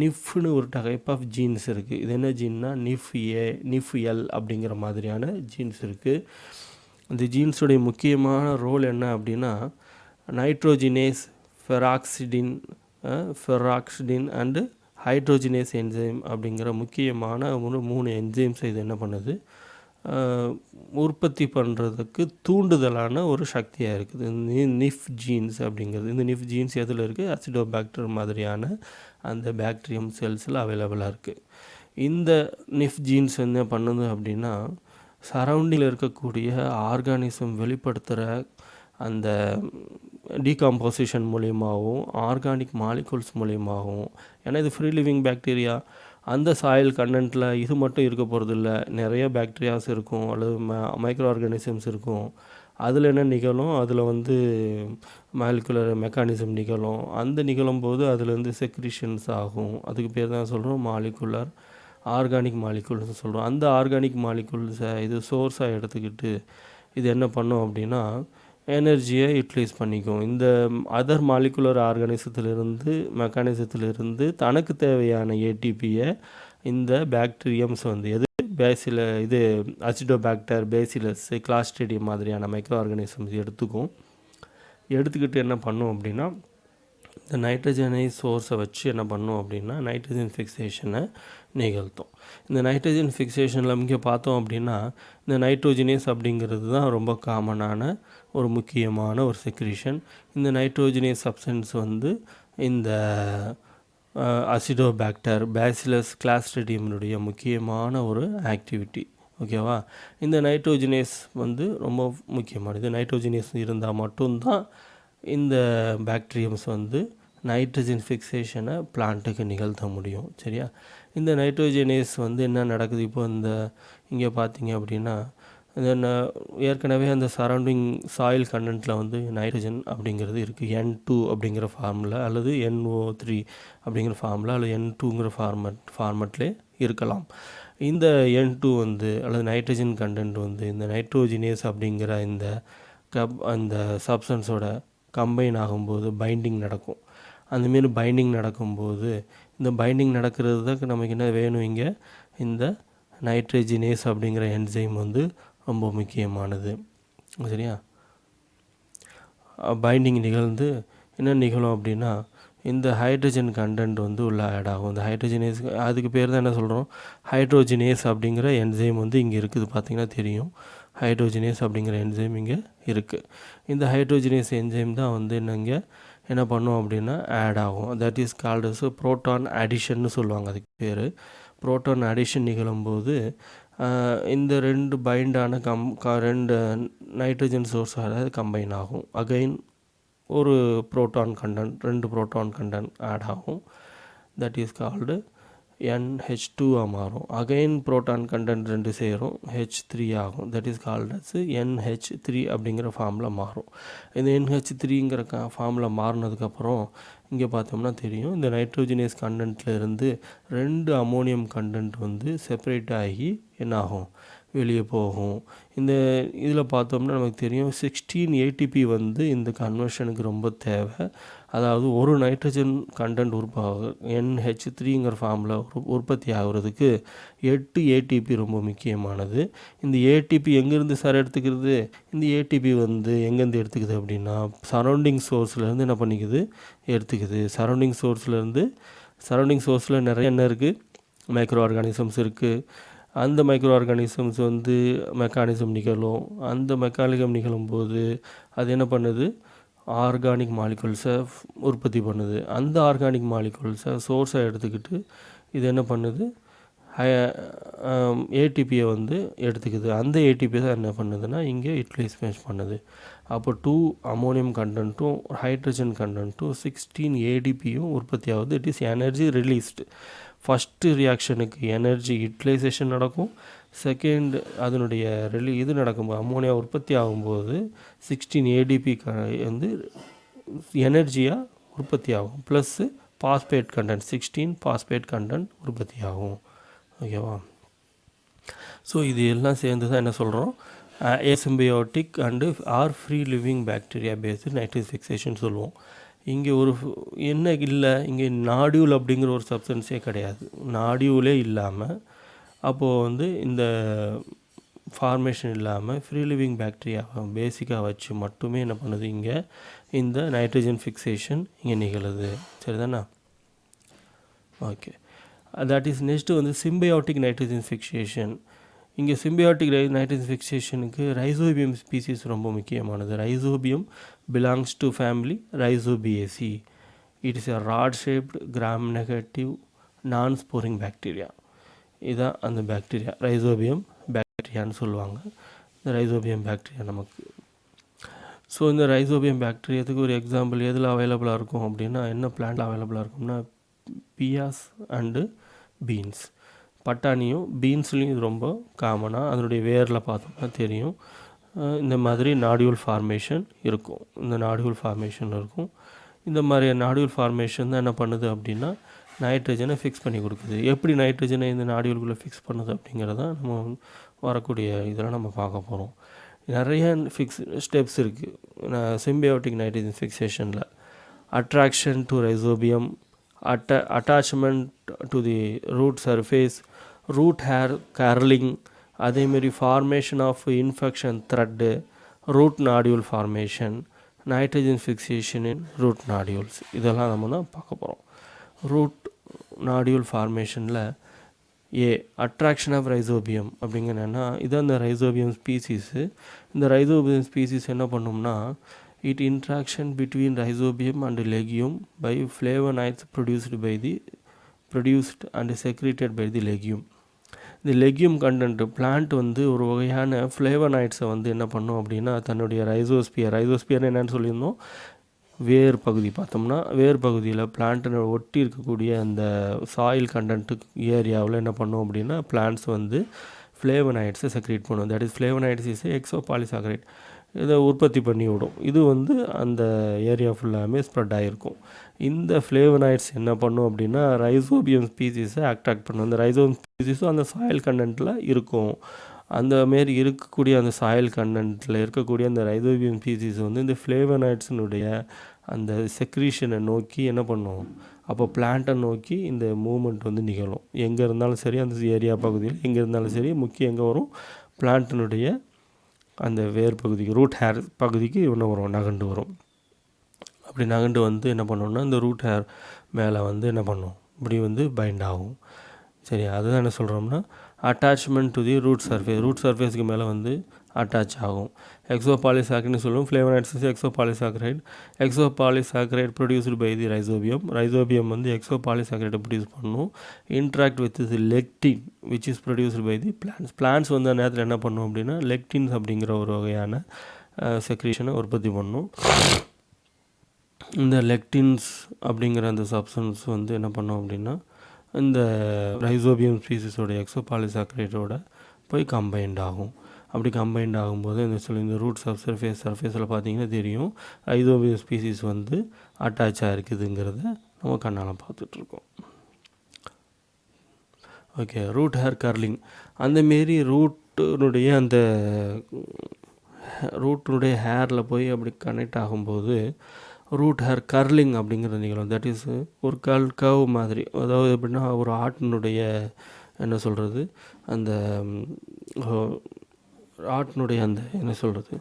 நிஃப்னு ஒரு டைப் ஆஃப் ஜீன்ஸ் இருக்குது. இது என்ன ஜீன்னா நிஃப்-எல் அப்படிங்கிற மாதிரியான ஜீன்ஸ் இருக்குது. இந்த ஜீன்ஸுடைய முக்கியமான ரோல் என்ன அப்படின்னா நைட்ரோஜினேஸ், ஃபெராக்சிடின், ஃபெராக்சிடின் அண்டு ஹைட்ரோஜினேஸ் என்சைம் அப்படிங்கிற முக்கியமான ஒரு 3 என்சைம்ஸ் இது என்ன பண்ணுது, உற்பத்தி பண்ணுறதுக்கு தூண்டுதலான ஒரு சக்தியாக இருக்குது. நிஃப் ஜீன்ஸ் அப்படிங்கிறது. இந்த நிஃப் ஜீன்ஸ் எதில் இருக்குது? அசிடோபாக்டர் மாதிரியான அந்த பாக்டீரியம் செல்ஸில் அவைலபிளாக இருக்குது. இந்த நிஃப் ஜீன்ஸ் என்ன பண்ணுது அப்படின்னா, சரௌண்டிங்கில் இருக்கக்கூடிய ஆர்கானிசம் வெளிப்படுத்துகிற அந்த டீகாம்போசிஷன் மூலியமாகவும் ஆர்கானிக் மாலிகுல்ஸ் மூலியமாகவும், ஏன்னா இது ஃப்ரீ லிவிங் பாக்டீரியா, அந்த சாயில் கண்டென்ட்டில் இது மட்டும் இருக்க போகிறதில்ல, நிறைய பாக்டீரியாஸ் இருக்கும் அல்லது மைக்ரோ ஆர்கானிசம்ஸ் இருக்கும். அதில் என்ன நிகழும், அதில் வந்து மாலிகுலர் மெக்கானிசம் நிகழும். அந்த நிகழும்போது அதுலேருந்து செக்ரிஷன்ஸ் ஆகும். அதுக்கு பேர் தான் சொல்கிறோம் மாலிகுலர் ஆர்கானிக் மாலிகுல்ஸ்னு சொல்கிறோம். அந்த ஆர்கானிக் மாலிகுல்ஸை இது சோர்ஸாக எடுத்துக்கிட்டு இது என்ன பண்ணும் அப்படின்னா, எனர்ஜியை யூட்டிலைஸ் பண்ணிக்கும். இந்த அதர் மாலிகுலர் ஆர்கானிசத்திலிருந்து மெக்கானிசத்திலிருந்து தனக்கு தேவையான ஏடிபியை இந்த பாக்டீரியம்ஸ் வந்து இது அசிடோபாக்டர், பேசிலஸ், கிளாஸ்ட்ரிடியம் மாதிரியான மைக்ரோ ஆர்கானிசம்ஸ் எடுத்துக்கிட்டு என்ன பண்ணும் அப்படின்னா, இந்த நைட்ரஜனைஸ் சோர்ஸை வச்சு என்ன பண்ணும் அப்படின்னா நைட்ரஜன் ஃபிக்சேஷனை நிகழ்த்தும். இந்த நைட்ரஜன் ஃபிக்சேஷனில் இங்கே பார்த்தோம் அப்படின்னா, இந்த நைட்ரோஜினேஸ் அப்படிங்கிறது தான் ரொம்ப காமனான ஒரு முக்கியமான ஒரு செக்ரீஷன். இந்த நைட்ரோஜினேஸ் சப்ஸ்டன்ஸ் வந்து இந்த அசிடோபாக்டர், பேசிலஸ், கிளாஸ்ட்ரிடியம்னுடைய முக்கியமான ஒரு ஆக்டிவிட்டி. ஓகேவா? இந்த நைட்ரோஜினேஸ் வந்து ரொம்ப முக்கியமானது. நைட்ரோஜினேஸ் இருந்தால் மட்டும்தான் இந்த பாக்டீரியம்ஸ் வந்து நைட்ரஜன் ஃபிக்சேஷனை பிளான்ட்டுக்கு நிகழ்த்த முடியும். சரியா? இந்த நைட்ரோஜினேஸ் வந்து என்ன நடக்குது இப்போ இங்கே பார்த்தீங்க அப்படின்னா, ஏற்கனவே அந்த சரௌண்டிங் சாயில் கண்டென்ட்டில் வந்து நைட்ரஜன் அப்படிங்கிறது இருக்குது. N2 அப்படிங்கிற ஃபார்மில் அல்லது NO3 அப்படிங்கிற ஃபார்மில் அல்லது N2ங்கிற ஃபார்மெட்லேயே இருக்கலாம். இந்த N2 வந்து அல்லது நைட்ரஜன் கண்டென்ட் வந்து இந்த நைட்ரோஜினேஸ் அப்படிங்கிற அந்த சப்ஸ்டன்ஸோட கம்பைன் ஆகும்போது பைண்டிங் நடக்கும். அந்தமாரி பைண்டிங் நடக்கும்போது இந்த பைண்டிங் நடக்கிறது தான் நமக்கு என்ன வேணும், இங்கே இந்த நைட்ரஜினேஸ் அப்படிங்கிற என்சைம் வந்து ரொம்ப முக்கியமானது. சரியா? பைண்டிங் நிகழ்ந்து என்ன நிகழும் அப்படின்னா, இந்த ஹைட்ரஜன் கண்டென்ட் வந்து உள்ள ஆட் ஆகும். இந்த ஹைட்ரஜினேஸ், அதுக்கு பேர் தான் என்ன சொல்கிறோம், ஹைட்ரோஜினேஸ் அப்படிங்கிற என்சைம் வந்து இங்கே இருக்குது. பார்த்திங்கன்னா தெரியும், ஹைட்ரோஜினேஸ் அப்படிங்கிற என்சைம் இங்கே இருக்குது. இந்த ஹைட்ரோஜினேஸ் என்சைம் தான் வந்து என்ன பண்ணும் அப்படின்னா ஆட் ஆகும். That is called as proton அடிஷன்னு சொல்லுவாங்க. அதுக்கு பேர் புரோட்டான் அடிஷன் நிகழும்போது இந்த 2 பைண்டான ரெண்டு நைட்ரஜன் சோர்ஸாக கம்பைன் ஆகும். அகைன் ஒரு proton content, 2 proton content add ஆகும். தட் இஸ் கால்டு NH2 மாறும். அகைன் புரோட்டான் கண்டென்ட் 2 சேரும், H3 ஆகும். That is called as NH3 அப்படிங்கிற ஃபார்மில் மாறும். இந்த NH3ங்கிற ஃபார்மில் மாறினதுக்கப்புறம் இங்கே பார்த்தோம்னா தெரியும், இந்த நைட்ரோஜினேஸ் கண்டென்ட்டில் இருந்து 2 அமோனியம் கண்டென்ட் வந்து செப்பரேட் ஆகி என்ன ஆகும், வெளியே போகும். இந்த இதில் பார்த்தோம்னா நமக்கு தெரியும் 16 ATP வந்து இந்த கன்வர்ஷனுக்கு ரொம்ப தேவை. அதாவது ஒரு நைட்ரஜன் கண்டென்ட் NH3ங்கிற ஃபார்மில் உற்பத்தி ஆகிறதுக்கு 8 ATP ரொம்ப முக்கியமானது. இந்த ATP எங்கேருந்து சார் எடுத்துக்கிறது? இந்த ATP வந்து எங்கேருந்து எடுத்துக்குது அப்படின்னா, சரௌண்டிங் சோர்ஸ்லேருந்து என்ன பண்ணிக்குது, எடுத்துக்குது. சரௌண்டிங் சோர்ஸில் நிறைய என்ன இருக்குது, மைக்ரோ ஆர்கானிசம்ஸ் இருக்குது. அந்த மைக்ரோ ஆர்கானிசம்ஸ் வந்து மெக்கானிசம் நிகழும். அந்த மெக்கானிசம் நிகழும்போது அது என்ன பண்ணுது, ஆர்கானிக் மாலிகுல்ஸை உற்பத்தி பண்ணுது. அந்த ஆர்கானிக் மாலிகுல்ஸை சோர்ஸாக எடுத்துக்கிட்டு இது என்ன பண்ணுது, ஏடிபியை வந்து எடுத்துக்குது. அந்த ஏடிபி தான் என்ன பண்ணுதுன்னா இங்கே யூட்டிலைஸ் பண்ணுது. அப்போ 2 அமோனியம் கண்டென்ட்டும் ஹைட்ரஜன் கண்டென்ட்டும் 16 ADPயும் உற்பத்தி ஆகுது. It is energy released. First ரியாக்ஷனுக்கு எனர்ஜி யூட்டிலைசேஷன் நடக்கும். செகண்ட் அதனுடைய இது நடக்கும்போது அமோனியா உற்பத்தி ஆகும்போது 16 ADP வந்து எனர்ஜியாக உற்பத்தி ஆகும். Plus phosphate content 16 phosphate content உற்பத்தி ஆகும். ஓகேவா? ஸோ இது எல்லாம் சேர்ந்து தான் என்ன சொல்கிறோம், asymbiotic and or free living bacteria based nitrogen fixation சொல்லுவோம். இங்கே என்ன இல்லை, இங்கே நாடியூல் அப்படிங்கிற ஒரு சப்ஸ்டன்ஸே கிடையாது. நாடியூலே இல்லாமல் அப்போது வந்து இந்த ஃபார்மேஷன் இல்லாமல் ஃப்ரீ லிவிங் பாக்டீரியாவை பேசிக்காக வச்சு மட்டுமே என்ன பண்ணுது இங்கே இந்த நைட்ரஜன் ஃபிக்சேஷன் இங்கே நிகழுது. சரிதானே? ஓகே, தட் இஸ் நெக்ஸ்ட்டு வந்து சிம்பியாட்டிக் நைட்ரஜன் ஃபிக்சேஷன். இங்கே சிம்பியாட்டிக் நைட்ரஜன் ஃபிக்சேஷனுக்கு ரைசோபியம் ஸ்பீசிஸ் ரொம்ப முக்கியமானது. Rhizobium belongs to family Rhizobiaceae. It is a rod shaped gram negative non sporing bacteria. இதுதான் அந்த பாக்டீரியா, ரைசோபியம் பாக்டீரியான்னு சொல்லுவாங்க. இந்த ரைசோபியம் பாக்டீரியா நமக்கு. ஸோ இந்த ரைசோபியம் பாக்டீரியாத்துக்கு ஒரு எக்ஸாம்பிள் எதில் அவைலபிளாக இருக்கும் அப்படின்னா, என்ன பிளான்ட் அவைலபிளாக இருக்கும்னா பியாஸ் அண்டு பீன்ஸ். பட்டாணியும் பீன்ஸ்லேயும் இது ரொம்ப காமனாக அதனுடைய வேரில் பார்த்தோம்னா தெரியும். இந்த மாதிரி நாடியூல் ஃபார்மேஷன் இருக்கும். இந்த மாதிரி நாடியூல் ஃபார்மேஷன் தான் என்ன பண்ணுது அப்படின்னா நைட்ரஜனை ஃபிக்ஸ் பண்ணி கொடுக்குது. எப்படி நைட்ரஜனை இந்த நாடியூல்குள்ளே ஃபிக்ஸ் பண்ணுது அப்படிங்கிறத நம்ம வரக்கூடிய இதெல்லாம் நம்ம பார்க்க போகிறோம். நிறைய ஸ்டெப்ஸ் இருக்குது சிம்பியோட்டிக் நைட்ரஜன் ஃபிக்சேஷனில். Attraction to rhizobium, attachment to the root surface, root hair curling, அதேமாரி formation of infection thread, root nodule formation, nitrogen fixation in root nodules. இதெல்லாம் நம்ம தான் பார்க்க போகிறோம். ரூட் நாடியூல் ஃபார்மேஷனில் அட்ராக்ஷன் ஆஃப் ரைசோபியம் அப்படிங்கன்னா இதுதான் இந்த ரைசோபியம் ஸ்பீசிஸு. இந்த ரைசோபியம் ஸ்பீசிஸ் என்ன பண்ணும்னா it interaction between rhizobium and legume by flavonoids produced and secreted by the legume. இந்த லெகியூம் கண்டென்ட் பிளான்ட் வந்து ஒரு வகையான ஃப்ளேவனாய்ட்ஸை வந்து என்ன பண்ணும் அப்படின்னா தன்னுடைய ரைசோஸ்பியர் என்னென்னு சொல்லியிருந்தோம், வேர் பகுதி பார்த்தோம்னா வேர் பகுதியில் பிளான்ட்டை ஒட்டி இருக்கக்கூடிய அந்த சாயில் கண்டென்ட்டு ஏரியாவில் என்ன பண்ணும் அப்படின்னா பிளான்ட்ஸ் வந்து ஃப்ளேவனாய்ட்ஸை செக்ரேட் பண்ணும். That is flavonoids is exopolysaccharide. இதை உற்பத்தி பண்ணி விடும். இது வந்து அந்த ஏரியா ஃபுல்லாமே ஸ்ப்ரெட் ஆகிருக்கும். இந்த ஃப்ளேவனாய்ட்ஸ் என்ன பண்ணும் அப்படின்னா ரைசோபியம் ஸ்பீசிஸை அட்ராக்ட் பண்ணும். அந்த ரைசோபியம் ஸ்பீசிஸும் அந்த சாயில் கண்டென்ட்டில் இருக்கும். அந்த மாரி இருக்கக்கூடிய அந்த சாயில் கண்டென்ட்டில் இருக்கக்கூடிய அந்த ரைசோபியம் ஸ்பீசிஸ் வந்து இந்த ஃப்ளேவனாய்ட்ஸினுடைய அந்த செக்ரீஷனை நோக்கி என்ன பண்ணும், அப்போ பிளான்ட்டை நோக்கி இந்த மூமெண்ட் வந்து நிகழும். எங்கே இருந்தாலும் சரி அந்த ஏரியா பகுதியில் எங்கே இருந்தாலும் சரி முக்கியம் எங்கே வரும், பிளான்ட்டினுடைய அந்த வேர் பகுதிக்கு ரூட் ஹேர் பகுதிக்கு இன்னும் வரும், நகண்டு வரும். அப்படி நகண்டு வந்து என்ன பண்ணோம்னா இந்த ரூட் ஹேர் மேலே வந்து என்ன பண்ணும், இப்படி வந்து பைண்ட் ஆகும். சரி, அதுதான் என்ன சொல்கிறோம்னா அட்டாச்மெண்ட் டு தி ரூட் சர்ஃபேஸ்க்கு மேலே வந்து அட்டாச் ஆகும். எக்ஸோபாலிசாக்கரைட்னு சொல்லுவோம். Flavonoids is exopolysaccharide produced by the rhizobium வந்து எக்ஸோபாலிசாக்கரைட்டை ப்ரொடியூஸ் பண்ணும். Interact with the lectin which is produced by the plants வந்து அந்த நேரத்தில் என்ன பண்ணும் அப்படின்னா லெக்டின்ஸ் அப்படிங்கிற ஒரு வகையான செக்ரீஷனை உற்பத்தி பண்ணும். இந்த லெக்டின்ஸ் அப்படிங்கிற அந்த சப்ஸ்டன்ஸ் வந்து என்ன பண்ணும் அப்படின்னா இந்த ரைசோபியம் ஸ்பீசிஸோட எக்ஸோபாலிசாக்கரைட்டோட போய் கம்பைண்ட் ஆகும். அப்படி கம்பைண்ட் ஆகும்போது இந்த ரூட் சர்ஃபேஸில் பார்த்தீங்கன்னா தெரியும் ரைசோபியம் ஸ்பீசிஸ் வந்து அட்டாச் ஆகிருக்குதுங்கிறத நம்ம கண்ணால் பார்த்துட்ருக்கோம். Okay, root hair curling. அந்தமாரி ரூட்டுடைய ஹேரில் போய் அப்படி கனெக்ட் ஆகும்போது ரூட் ஹேர் கர்லிங் அப்படிங்கிறது நிகழும். தட் இஸ் ஒரு கர்வ் மாதிரி. அதாவது எப்படின்னா ஒரு ஆட்டினுடைய என்ன சொல்கிறது அந்த ஆட்டினுடைய அந்த என்ன சொல்கிறது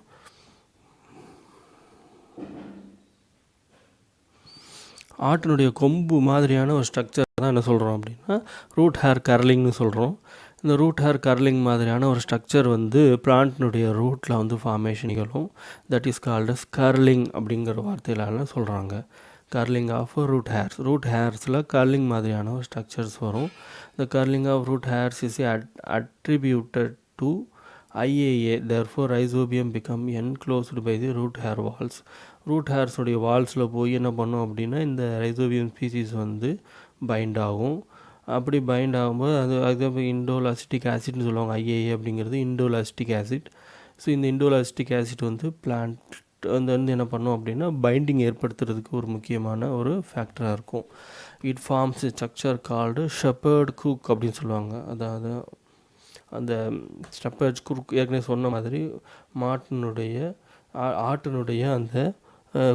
ஆட்டினுடைய கொம்பு மாதிரியான ஒரு ஸ்ட்ரக்சர் தான் என்ன சொல்கிறோம் அப்படின்னா ரூட் ஹேர் கர்லிங்னு சொல்கிறோம். இந்த ரூட் ஹேர் கர்லிங் மாதிரியான ஒரு ஸ்ட்ரக்சர் வந்து பிளான்ட்னுடைய ரூட்டில் வந்து ஃபார்மேஷன் நிகழும். தட் இஸ் கால்டு கர்லிங் அப்படிங்கிற வார்த்தையிலான சொல்கிறாங்க. கர்லிங் ஆஃப் ரூட் ஹேர்ஸில் கர்லிங் மாதிரியான ஒரு ஸ்ட்ரக்சர்ஸ் வரும். இந்த curling of root hairs is attributed to IAA. Therefore rhizobium become enclosed by the root hair walls. Root ஹேர்ஸுடைய வால்ஸில் போய் என்ன பண்ணோம் அப்படின்னா இந்த ரைசோபியம் ஸ்பீசிஸ் வந்து பைண்ட் ஆகும். அப்படி பைண்ட் ஆகும்போது அது இண்டோலாஸ்டிக் ஆசிட்னு சொல்லுவாங்க. IAA அப்படிங்கிறது இண்டோலாஸ்டிக் ஆசிட். ஸோ இந்த இண்டோலாஸ்டிக் ஆசிட் வந்து பிளான்ட் வந்து என்ன பண்ணோம் அப்படின்னா பைண்டிங் ஏற்படுத்துறதுக்கு ஒரு முக்கியமான ஒரு ஃபேக்டராக இருக்கும். It forms structure called shepherd crook அப்படின்னு சொல்லுவாங்க. அதாவது அந்த ஷெப்பர்ட் க்ரூக் ஏற்கனவே சொன்ன மாதிரி ஆட்டினுடைய அந்த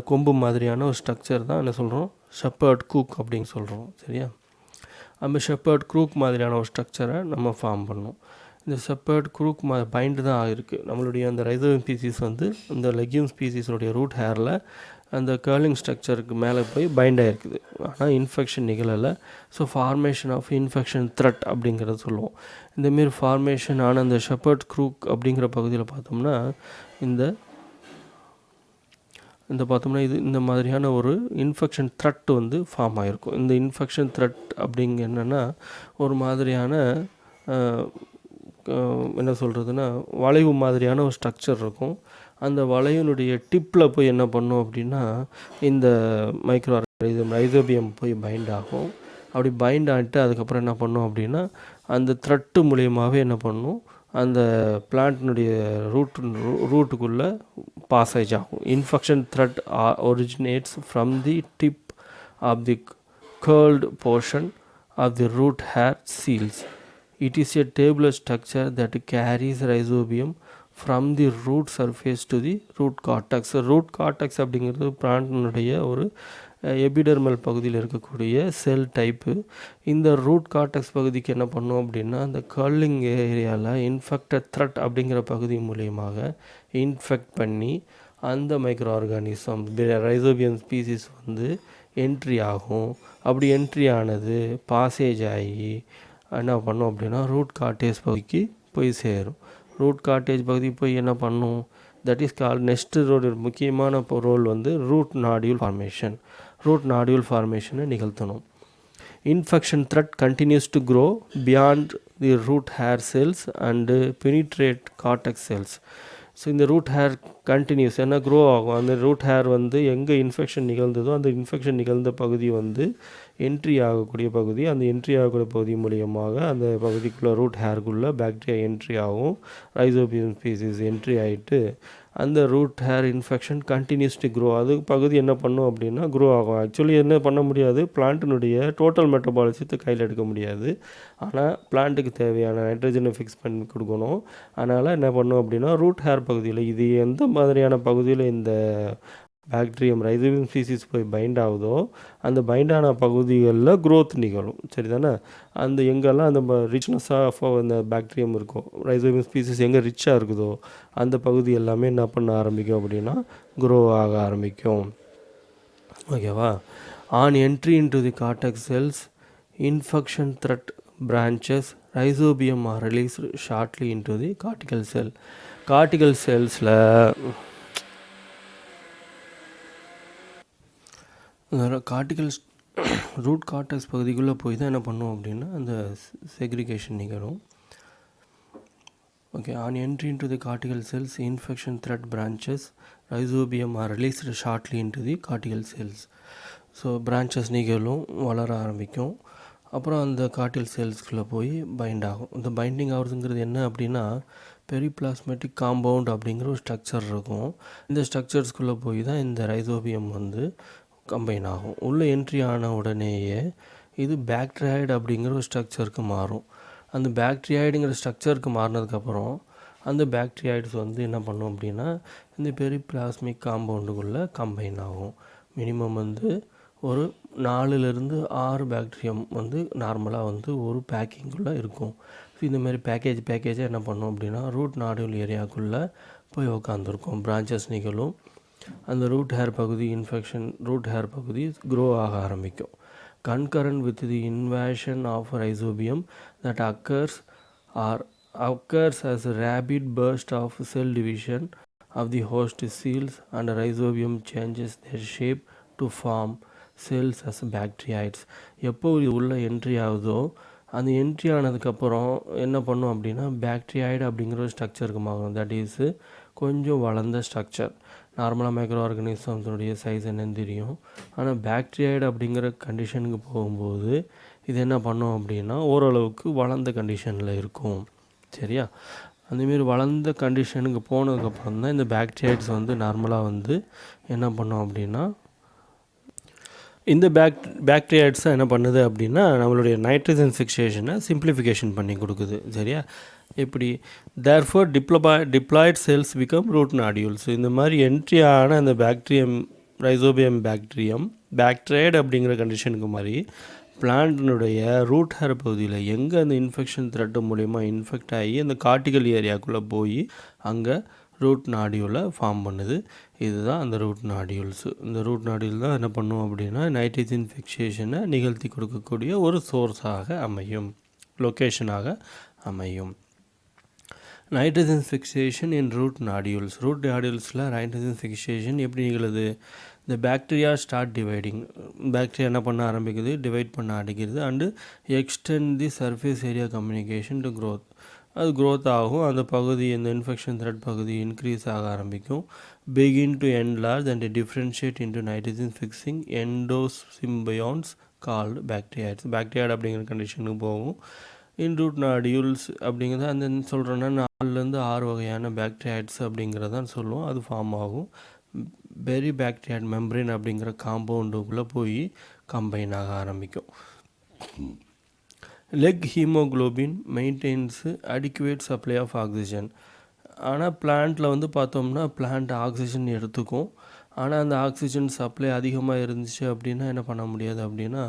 கொம்பு மாதிரியான ஒரு ஸ்ட்ரக்சர் தான் என்ன சொல்கிறோம் ஷெப்பர்ட் க்ரூக் அப்படின்னு சொல்கிறோம். சரியா, அந்த ஷெப்பர்ட் க்ரூக் மாதிரியான ஒரு ஸ்ட்ரக்சரை நம்ம ஃபார்ம் பண்ணோம். இந்த செப்பர்ட் குரூக் பைண்டு தான் ஆகிருக்கு. நம்மளுடைய அந்த ரைசோபியம் ஸ்பீசிஸ் வந்து இந்த லெக்யூம் ஸ்பீசிஸோடைய ரூட் ஹேரில் அந்த கேர்லிங் ஸ்ட்ரக்சருக்கு மேலே போய் பைண்ட் ஆகிருக்குது. ஆனால் இன்ஃபெக்ஷன் நிகழலை. So formation of infection thread அப்படிங்கிறத சொல்லுவோம். இந்தமாரி ஃபார்மேஷன் ஆன அந்த ஷெப்பர்ட் குரூக் அப்படிங்கிற பகுதியில் பார்த்தோம்னா பார்த்தோம்னா இந்த மாதிரியான ஒரு இன்ஃபெக்ஷன் த்ரெட் வந்து ஃபார்ம் ஆகிருக்கும். இந்த இன்ஃபெக்ஷன் த்ரெட் அப்படிங்க என்னென்னா ஒரு மாதிரியான என்ன சொல்கிறதுனா வளைவு மாதிரியான ஒரு ஸ்ட்ரக்சர் இருக்கும். அந்த வளைவினுடைய டிப்பில் போய் என்ன பண்ணும் அப்படின்னா இந்த மைக்ரோ ரைசோபியம் போய் பைண்ட் ஆகும். அப்படி பைண்ட் ஆகிட்டு அதுக்கப்புறம் என்ன பண்ணும் அப்படின்னா அந்த த்ரெட்டு மூலியமாகவே என்ன பண்ணும், அந்த பிளான்ட்னுடைய ரூட்டுக்குள்ளே பாசேஜ் ஆகும். Infection thread originates from the tip of the curled portion of the root hair seals. It is a tabular structure that carries rhizobium from the root surface to the root cortex. root cortex அப்படிங்கிறது பிளான்ட்னுடைய ஒரு epidermal பகுதியில் இருக்கக்கூடிய செல் type. இந்த root cortex பகுதிக்கு என்ன பண்ணும் அப்படின்னா அந்த கர்லிங் ஏரியாவில் இன்ஃபெக்டட் த்ரெட் அப்படிங்கிற பகுதி மூலியமாக இன்ஃபெக்ட் பண்ணி அந்த மைக்ரோ ஆர்கானிசம் ரைசோபியம் ஸ்பீசிஸ் வந்து என்ட்ரி ஆகும். அப்படி என்ட்ரி ஆனது பாசேஜ் ஆகி என்ன பண்ணும் அப்படின்னா ரூட் கார்டேஜ் பகுதிக்கு போய் சேரும். ரூட் கார்டேஜ் பகுதி போய் என்ன பண்ணும், தட் இஸ் கால் நெக்ஸ்ட் முக்கியமான ரோல் வந்து root nodule formation. Root nodule ஃபார்மேஷனை நிகழ்த்தணும். Infection thread continues to grow beyond the root hair cells and penetrate cortex cells. So இந்த ரூட் ஹேர் கண்டினியூஸ் என்ன க்ரோ ஆகும். அந்த ரூட் ஹேர் வந்து எங்கே இன்ஃபெக்ஷன் நிகழ்ந்ததோ அந்த இன்ஃபெக்ஷன் நிகழ்ந்த பகுதி வந்து என்ட்ரி ஆகக்கூடிய பகுதி. அந்த என்ட்ரி ஆகக்கூடிய பகுதி மூலியமாக அந்த பகுதிக்குள்ளே ரூட் ஹேருக்குள்ளே பாக்டீரியா என்ட்ரி ஆகும். ரைசோபியம் ஸ்பீசிஸ் என்ட்ரி ஆகிட்டு அந்த root hair infection continues to grow. அது பகுதி என்ன பண்ணும் அப்படின்னா க்ரோ ஆகும். ஆக்சுவலி என்ன பண்ண முடியாது, பிளான்ட்டினுடைய டோட்டல் மெட்டபாலிசத்தை கையில் எடுக்க முடியாது. ஆனால் பிளான்ட்டுக்கு தேவையான நைட்ரஜனை ஃபிக்ஸ் பண்ணி கொடுக்கணும். அதனால் என்ன பண்ணும் அப்படின்னா ரூட் ஹேர் பகுதியில் இது எந்த மாதிரியான பகுதியில் இந்த பாக்டீரியம் ரைசோபியம் ஸ்பீசிஸ் போய் பைண்ட் ஆகுதோ அந்த பைண்டான பகுதிகளில் க்ரோத் நிகழும். சரி தானே. அந்த எங்கெல்லாம் அந்த ரிச்னஸ்ஸாக ஆஃப் அந்த பாக்டீரியம் இருக்கும், ரைசோபியம் ஸ்பீசிஸ் எங்கே ரிச்சாக இருக்குதோ அந்த பகுதி எல்லாமே என்ன பண்ண ஆரம்பிக்கும் அப்படின்னா க்ரோ ஆக ஆரம்பிக்கும். ஓகேவா. On entry into the cortex cells infection thread branches rhizobium are released shortly into the cortical cell. cortical cellsல கார்டிகல் ரூட் கார்டெக்ஸ் பகுதிக்குள்ளே போய் தான் என்ன பண்ணும் அப்படின்னா அந்த செக்ரிகேஷன் நிகழும். Okay. On entry into the cortical cells infection thread branches rhizobium are released shortly into the cortical cells. So branches நிகழும், வளர ஆரம்பிக்கும். அப்புறம் அந்த கார்டிகல் செல்ஸ்குள்ளே போய் பைண்ட் ஆகும். இந்த பைண்டிங் ஆகுறதுங்கிறது என்ன அப்படின்னா பெரிப்ளாஸ்மேட்டிக் காம்பவுண்ட் அப்படிங்கிற ஒரு ஸ்ட்ரக்சர் இருக்கும். இந்த ஸ்ட்ரக்சர்ஸ்குள்ளே போய் தான் இந்த ரைசோபியம் வந்து கம்பைன் ஆகும். உள்ளே என்ட்ரி ஆன உடனேயே இது பாக்டீரியாய்டு அப்படிங்கிற ஒரு ஸ்ட்ரக்சருக்கு மாறும். அந்த பாக்டீரியாய்டுங்கிற ஸ்ட்ரக்சருக்கு மாறினதுக்கப்புறம் அந்த பாக்டீரியாய்ட்ஸ் வந்து என்ன பண்ணும் அப்படின்னா இந்த பெரிப்ளாஸ்மிக் காம்பவுண்டுக்குள்ளே கம்பைன் ஆகும். மினிமம் வந்து ஒரு 4லேருந்து 6 பாக்டீரியம் வந்து நார்மலாக வந்து ஒரு பேக்கிங்குள்ளே இருக்கும். ஸோ இந்தமாரி பேக்கேஜாக என்ன பண்ணும் அப்படின்னா ரூட் நாடியூல் ஏரியாவுக்குள்ளே போய் உட்காந்துருக்கும். பிரான்ச்சஸ் நிகழும். அந்த ரூட் ஹேர் பகுதி ரூட் ஹேர் பகுதி க்ரோ ஆக ஆரம்பிக்கும். Concurrent with the invasion of rhizobium that occurs as a rapid burst of cell division of the host cells and rhizobium changes their shape to form cells as bacterioids. எப்போ இது உள்ள entry ஆகுதோ அந்த entry ஆனதுக்கப்புறம் என்ன பண்ணும் அப்படின்னா பாக்டீரியாய்டு அப்படிங்கிற ஒரு ஸ்ட்ரக்சருக்கு மாறும். தட் இஸ் கொஞ்சம் வளர்ந்த ஸ்ட்ரக்சர். நார்மலாக மைக்ரோ ஆர்கானிசம்ஸுடைய சைஸ் என்னன்னு தெரியும். ஆனால் பாக்டீரியாய்டு அப்படிங்கிற கண்டிஷனுக்கு போகும்போது இது என்ன பண்ணும் அப்படின்னா ஓரளவுக்கு வளர்ந்த கண்டிஷனில் இருக்கும். சரியா. அந்தமாரி வளர்ந்த கண்டிஷனுக்கு போனதுக்கப்புறம் தான் இந்த பாக்டீரியாய்ட்ஸ் வந்து நார்மலாக வந்து என்ன பண்ணும் அப்படின்னா இந்த பாக்டீரியாய்ட்ஸ் என்ன பண்ணுது அப்படின்னா நம்மளுடைய நைட்ரஜன் ஃபிக்சேஷனை சிம்பிளிஃபிகேஷன் பண்ணி கொடுக்குது. சரியா. எப்படி therefore diploid cells become root nodules. இந்த மாதிரி என்ட்ரி ஆன அந்த ரைசோபியம் பாக்டீரியம் பாக்டீரியாய்டு அப்படிங்கிற கண்டிஷனுக்கு மாதிரி பிளான்ட்டினுடைய ரூட் ஹேர் பகுதியில் எங்கே அந்த இன்ஃபெக்ஷன் த்ரெட்டு மூலிமா இன்ஃபெக்ட் ஆகி அந்த கார்டிகல் ஏரியாக்குள்ளே போய் அங்கே ரூட் நாடியூலை ஃபார்ம் பண்ணுது. இதுதான் அந்த ரூட் நாடியூல்ஸு. இந்த ரூட் நாடியூல் தான் என்ன பண்ணும் அப்படின்னா நைட்ரஜன் ஃபிக்சேஷனை நிகழ்த்தி கொடுக்கக்கூடிய ஒரு சோர்ஸாக அமையும், லொக்கேஷனாக அமையும். Nitrogen fixation in root nodules. Root நாடியூல்ஸில் நைட்ரஜன் ஃபிக்சேஷன் எப்படி நிகழுது? இந்த பாக்டீரியா ஸ்டார்ட் டிவைடிங். பாக்டீரியா என்ன பண்ண ஆரம்பிக்குது? டிவைட் பண்ண ஆரம்பிக்கிறது. And extend the surface area communication to growth. அது க்ரோத் ஆகும். அந்த பகுதி, இந்த இன்ஃபெக்ஷன் த்ரெட் பகுதி இன்க்ரீஸ் ஆக ஆரம்பிக்கும். Begin to enlarge and differentiate into nitrogen fixing endosymbionts called bacteroids. Bacteroid அப்படிங்கிற கண்டிஷனுக்கு போகும். இன் ரூட் நாடியூல்ஸ் அப்படிங்கிறத அந்த சொல்கிறோன்னா 4லேருந்து 6 வகையான பாக்டீரியாய்ட்ஸ் அப்படிங்கிறதான் சொல்லுவோம். அது ஃபார்ம் ஆகும். பெரி பாக்டீரியாய்டு மெம்பரேன் அப்படிங்கிற காம்பவுண்டுக்குள்ளே போய் கம்பைன் ஆக ஆரம்பிக்கும். Leghaemoglobin maintains adequate supply of oxygen. ஆனால் பிளான்ட்டில் வந்து பார்த்தோம்னா பிளான்ட் ஆக்சிஜன் எடுத்துக்கும். ஆனால் அந்த ஆக்சிஜன் சப்ளை அதிகமாக இருந்துச்சு அப்படின்னா என்ன பண்ண முடியாது அப்படின்னா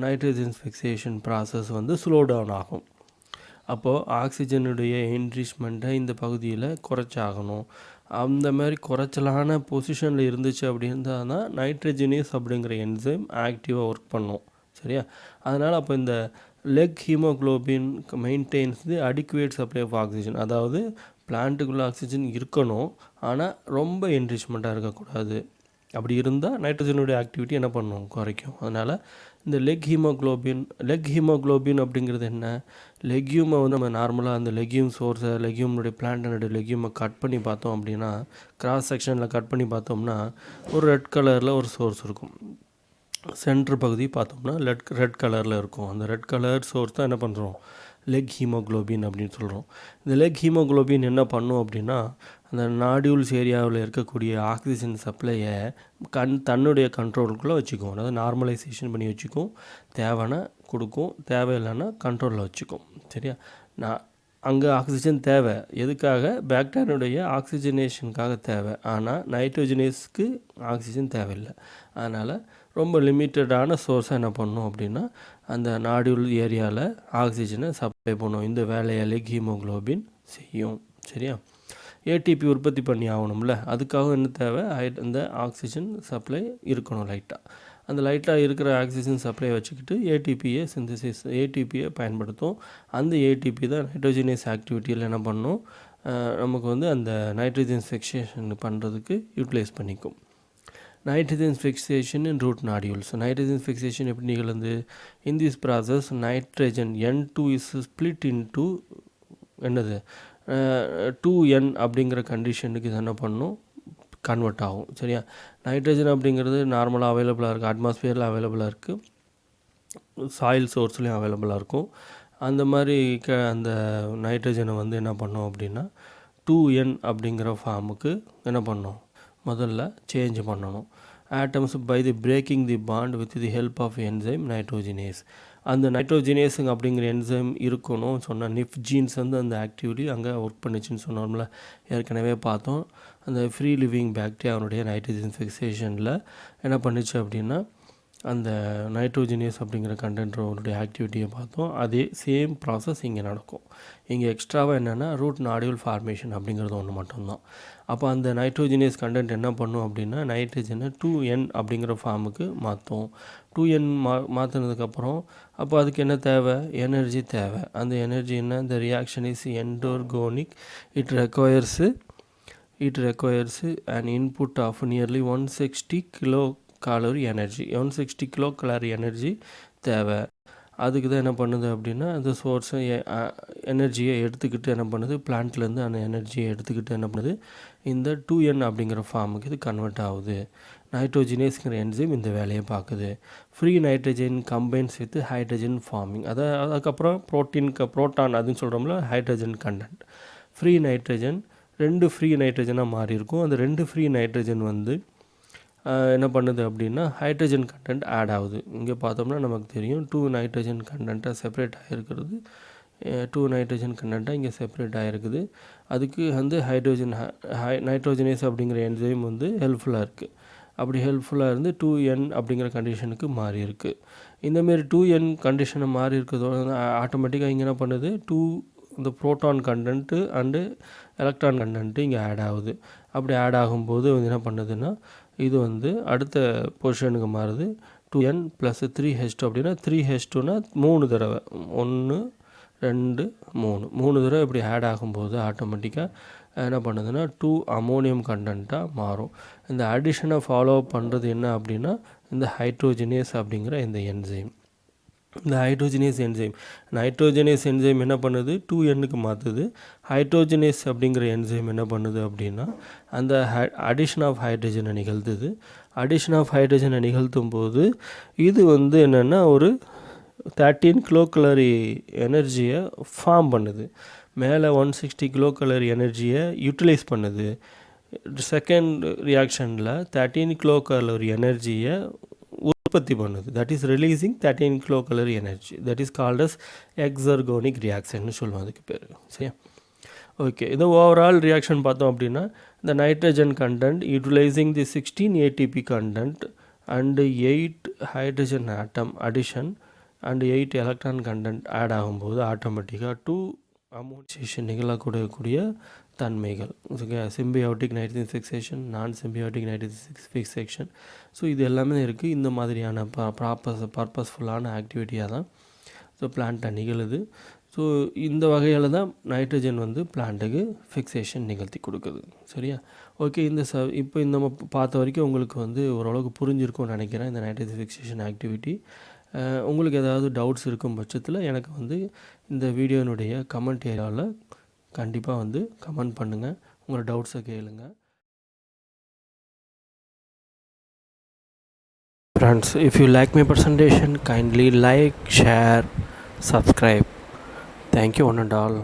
நைட்ரஜன் ஃபிக்சேஷன் ப்ராசஸ் வந்து ஸ்லோ டவுன் ஆகும். அப்போது ஆக்சிஜனுடைய என்ரிச்மெண்ட்டை இந்த பகுதியில் குறைச்சாகணும். அந்த மாதிரி குறைச்சலான பொசிஷனில் இருந்துச்சு அப்படின்னா தான் நைட்ரஜனேஸ் அப்படிங்கிற என்சைம் ஆக்டிவாக ஒர்க் பண்ணும். சரியா? அதனால் அப்போ இந்த leghaemoglobin maintains the adequate supply of oxygen. அதாவது பிளான்ட்டுக்குள்ளே ஆக்சிஜன் இருக்கணும், ஆனால் ரொம்ப என்ரிச்மெண்ட்டாக இருக்கக்கூடாது. அப்படி இருந்தால் நைட்ரஜனுடைய ஆக்டிவிட்டி என்ன பண்ணும்? குறைக்கும். அதனால் இந்த லெக் ஹீமோக்ளோபின் அப்படிங்கிறது என்ன? லெக்யூமை வந்து நம்ம நார்மலாக அந்த லெக்யூம் சோர்ஸை, லெக்யூம்னுடைய பிளான்டனுடைய லெக்யூமை கட் பண்ணி பார்த்தோம் அப்படின்னா, கிராஸ் செக்ஷனில் கட் பண்ணி பார்த்தோம்னா ஒரு ரெட் கலரில் ஒரு சோர்ஸ் இருக்கும். சென்ட்ரு பகுதி பார்த்தோம்னா ரெட் கலரில் இருக்கும். அந்த ரெட் கலர் சோர்ஸ் தான் என்ன பண்ணுறோம்? லெக் ஹீமோக்ளோபின் அப்படின்னு சொல்கிறோம். இந்த லெக் ஹீமோக்ளோபின் என்ன பண்ணும் அப்படின்னா அந்த நாடியூல்ஸ் ஏரியாவில் இருக்கக்கூடிய ஆக்சிஜன் சப்ளையை தன்னுடைய கண்ட்ரோலுக்குள்ளே வச்சுக்கும். அதாவது நார்மலைசேஷன் பண்ணி வச்சுக்கும். தேவைன்னா கொடுக்கும், தேவையில்லைன்னா கண்ட்ரோலில் வச்சுக்கும். சரியா? அங்கே ஆக்சிஜன் தேவை. எதுக்காக? பாக்டீரியாவுடைய ஆக்சிஜனேஷனுக்காக தேவை. ஆனால் நைட்ரோஜனேஸ்க்கு ஆக்சிஜன் தேவையில்லை. அதனால் ரொம்ப லிமிட்டடான சோர்ஸாக என்ன பண்ணணும் அப்படின்னா அந்த நாடியூல் ஏரியாவில் ஆக்சிஜனை சப்ளை பண்ணும். இந்த வேலையை லெக் ஹீமோக்ளோபின் செய்யும். சரியா? ஏடிபி உற்பத்தி பண்ணி ஆகணும்ல, அதுக்காக என்ன தேவை? அந்த ஆக்சிஜன் சப்ளை இருக்கணும் லைட்டாக. அந்த லைட்டாக இருக்கிற ஆக்சிஜன் சப்ளை வச்சுக்கிட்டு ஏடிபியை பயன்படுத்தும். அந்த ஏடிபி தான் நைட்ரோஜனேஸ் ஆக்டிவிட்டியில் என்ன பண்ணும்? நமக்கு வந்து அந்த நைட்ரஜன் ஃபிக்சேஷன் பண்ணுறதுக்கு யூட்டிலைஸ் பண்ணிக்கும். Nitrogen fixation in root nodules. Nitrogen fixation எப்படி நிகழ்ந்து? In this process nitrogen N2 is split into என்னது 2N அப்படிங்கிற கண்டிஷனுக்கு இது என்ன பண்ணும்? கன்வெர்ட் ஆகும். சரியா? நைட்ரஜன் அப்படிங்கிறது நார்மலாக அவைலபிளாக இருக்குது, அட்மாஸ்பியரில் அவைலபிளாக இருக்குது, சாயில் சோர்ஸ்லேயும் அவைலபிளாக இருக்கும். அந்த மாதிரி அந்த நைட்ரஜனை வந்து என்ன பண்ணோம் அப்படின்னா 2N அப்படிங்கிற ஃபார்முக்கு என்ன பண்ணோம்? முதல்ல சேஞ்ச் பண்ணணும். Atoms by the breaking the bond with the help of enzyme nitrogenase. அந்த நைட்ரோஜினேஸுங்க அப்படிங்கிற என்சைம் இருக்கணும் சொன்னால் நிஃப் ஜீன்ஸ் வந்து அந்த ஆக்டிவிட்டி அங்கே ஒர்க் பண்ணிச்சுன்னு சொன்னோம்ல, ஏற்கனவே பார்த்தோம். அந்த ஃப்ரீ லிவிங் பாக்டீரியாவுடைய நைட்ரஜன் ஃபிக்சேஷனில் என்ன பண்ணிச்சு அப்படின்னா அந்த நைட்ரோஜினேஸ் அப்படிங்கிற கண்டென்ட்டோடைய ஆக்டிவிட்டியை பார்த்தோம். அதே சேம் ப்ராசஸ் இங்கே நடக்கும். இங்கே எக்ஸ்ட்ராவாக என்னென்னா ரூட் நாடியூல் ஃபார்மேஷன் அப்படிங்கிறது ஒன்று மட்டும்தான். அப்போ அந்த நைட்ரோஜினேஸ் கண்டென்ட் என்ன பண்ணும் அப்படின்னா நைட்ரஜனை 2N அப்படிங்கிற ஃபார்முக்கு மாற்றும். 2N மாற்றினதுக்கப்புறம் அப்போ அதுக்கு என்ன தேவை? எனர்ஜி தேவை. அந்த எனர்ஜி என்ன? இந்த reaction is endergonic. It requires an input of nearly 160 kilocalorie energy. 160 kilocalorie energy தேவை. அதுக்கு தான் என்ன பண்ணுது அப்படின்னா அந்த சோர்ஸை எனர்ஜியை எடுத்துக்கிட்டு என்ன பண்ணுது? பிளான்ட்லேருந்து அந்த எனர்ஜியை எடுத்துக்கிட்டு என்ன பண்ணுது? இந்த 2N அப்படிங்கிற ஃபார்முக்கு இது கன்வெர்ட் ஆகுது. நைட்ரோஜினேஸ்ங்கிற என்சைம் இந்த வேலையை பார்க்குது. Free nitrogen combines with hydrogen forming. அதுக்கப்புறம் புரோட்டான் அதுன்னு சொல்கிறோம்ல, hydrogen content. Free nitrogen 2 free நைட்ரஜனாக மாறி இருக்கும். அந்த 2 ஃப்ரீ நைட்ரஜன் வந்து என்ன பண்ணுது அப்படின்னா ஹைட்ரஜன் கண்டென்ட் ஆட் ஆகுது. இங்கே பார்த்தோம்னா நமக்கு தெரியும் 2 நைட்ரஜன் கண்டென்ட்டாக செப்பரேட் ஆகிருக்கிறது. 2 நைட்ரஜன் கண்டென்ட்டாக இங்கே செப்பரேட் ஆகிருக்குது. அதுக்கு வந்து நைட்ரோஜனேஸ் அப்படிங்கிற என்சைம் வந்து ஹெல்ப்ஃபுல்லாக இருக்குது. அப்படி ஹெல்ப்ஃபுல்லாக இருந்து 2N அப்படிங்கிற கண்டிஷனுக்கு மாறி இருக்குது. இந்தமாரி 2n கண்டிஷனை மாறி இருக்கிறதோட ஆட்டோமேட்டிக்காக இங்கே என்ன பண்ணுது, இந்த proton content and electron content இங்கே ஆட் ஆகுது. அப்படி ஆட் ஆகும்போது வந்து என்ன பண்ணுதுன்னா, இது வந்து அடுத்த பொசிஷனுக்கு மாறுது. 2n + 3h2 அப்படின்னா 3h2னா 3 தடவை, 1 2 3 தடவை இப்படி ஆட் ஆகும்போது ஆட்டோமேட்டிக்காக என்ன பண்ணுதுன்னா 2 அமோனியம் கண்டென்ட்டாக மாறும். இந்த அடிஷனை ஃபாலோ பண்ணுறது என்ன அப்படின்னா இந்த ஹைட்ரோஜினேஸ் அப்படிங்கிற இந்த என்சைம். இந்த ஹைட்ரோஜினேஸ் என்சைம் என்ன பண்ணுது, 2nக்கு மாற்றுது. ஹைட்ரோஜினேஸ் அப்படிங்கிற என்சைம் என்ன பண்ணுது அப்படின்னா அந்த அடிஷன் ஆஃப் ஹைட்ரஜனை நிகழ்த்துது. அடிஷன் ஆஃப் ஹைட்ரஜனை நிகழ்த்தும் போது இது வந்து என்னென்னா ஒரு 13 கிலோகலரி எனர்ஜியை ஃபார்ம் பண்ணுது. மேலே 160 கிலோகலரி எனர்ஜியை யூட்டிலைஸ் பண்ணுது. செகண்ட் ரியாக்ஷனில் 13 கிலோகலரி எனர்ஜியை உற்பத்தி பண்ணுது. That is releasing 13 kilocalorie energy. That is called as exergonic ரியாக்ஷன்னு சொல்லுவோம் அதுக்கு பேர். சரியா? ஓகே, இந்த ஓவரால் ரியாக்ஷன் பார்த்தோம் அப்படின்னா இந்த nitrogen content utilising the 16 ATP content and 8 hydrogen atom addition and 8 electron content add ஆகும்போது ஆட்டோமேட்டிக்காக 2 அமோனியேஷன் நிகழக்கூடிய தன்மைகள். ஓகே, சிம்பியோட்டிக் நைட்ரஜன் ஃபிக்சேஷன், நான் சிம்பியோட்டிக் நைட்ரஜன் ஃபிக்சேஷன். ஸோ இது எல்லாமே இருக்குது. இந்த மாதிரியான பர்பஸ்ஃபுல்லான ஆக்டிவிட்டியாக தான் ஸோ பிளான்ட்டை நிகழுது. ஸோ இந்த வகையில் தான் நைட்ரஜன் வந்து பிளான்ட்டுக்கு ஃபிக்சேஷன் நிகழ்த்தி கொடுக்குது. சரியா? ஓகே, இப்போ இந்த பார்த்த வரைக்கும் உங்களுக்கு வந்து ஓரளவுக்கு புரிஞ்சிருக்கும்னு நினைக்கிறேன் இந்த நைட்ரஜன் ஃபிக்சேஷன் ஆக்டிவிட்டி. உங்களுக்கு ஏதாவது டவுட்ஸ் இருக்கும் பட்சத்தில் எனக்கு வந்து இந்த வீடியோனுடைய கமெண்ட் ஏரியாவில் கண்டிப்பாக வந்து கமெண்ட் பண்ணுங்கள், உங்களோட டவுட்ஸை கேளுங்க. Friends, if you like my presentation, kindly like, share, subscribe. Thank you one and all.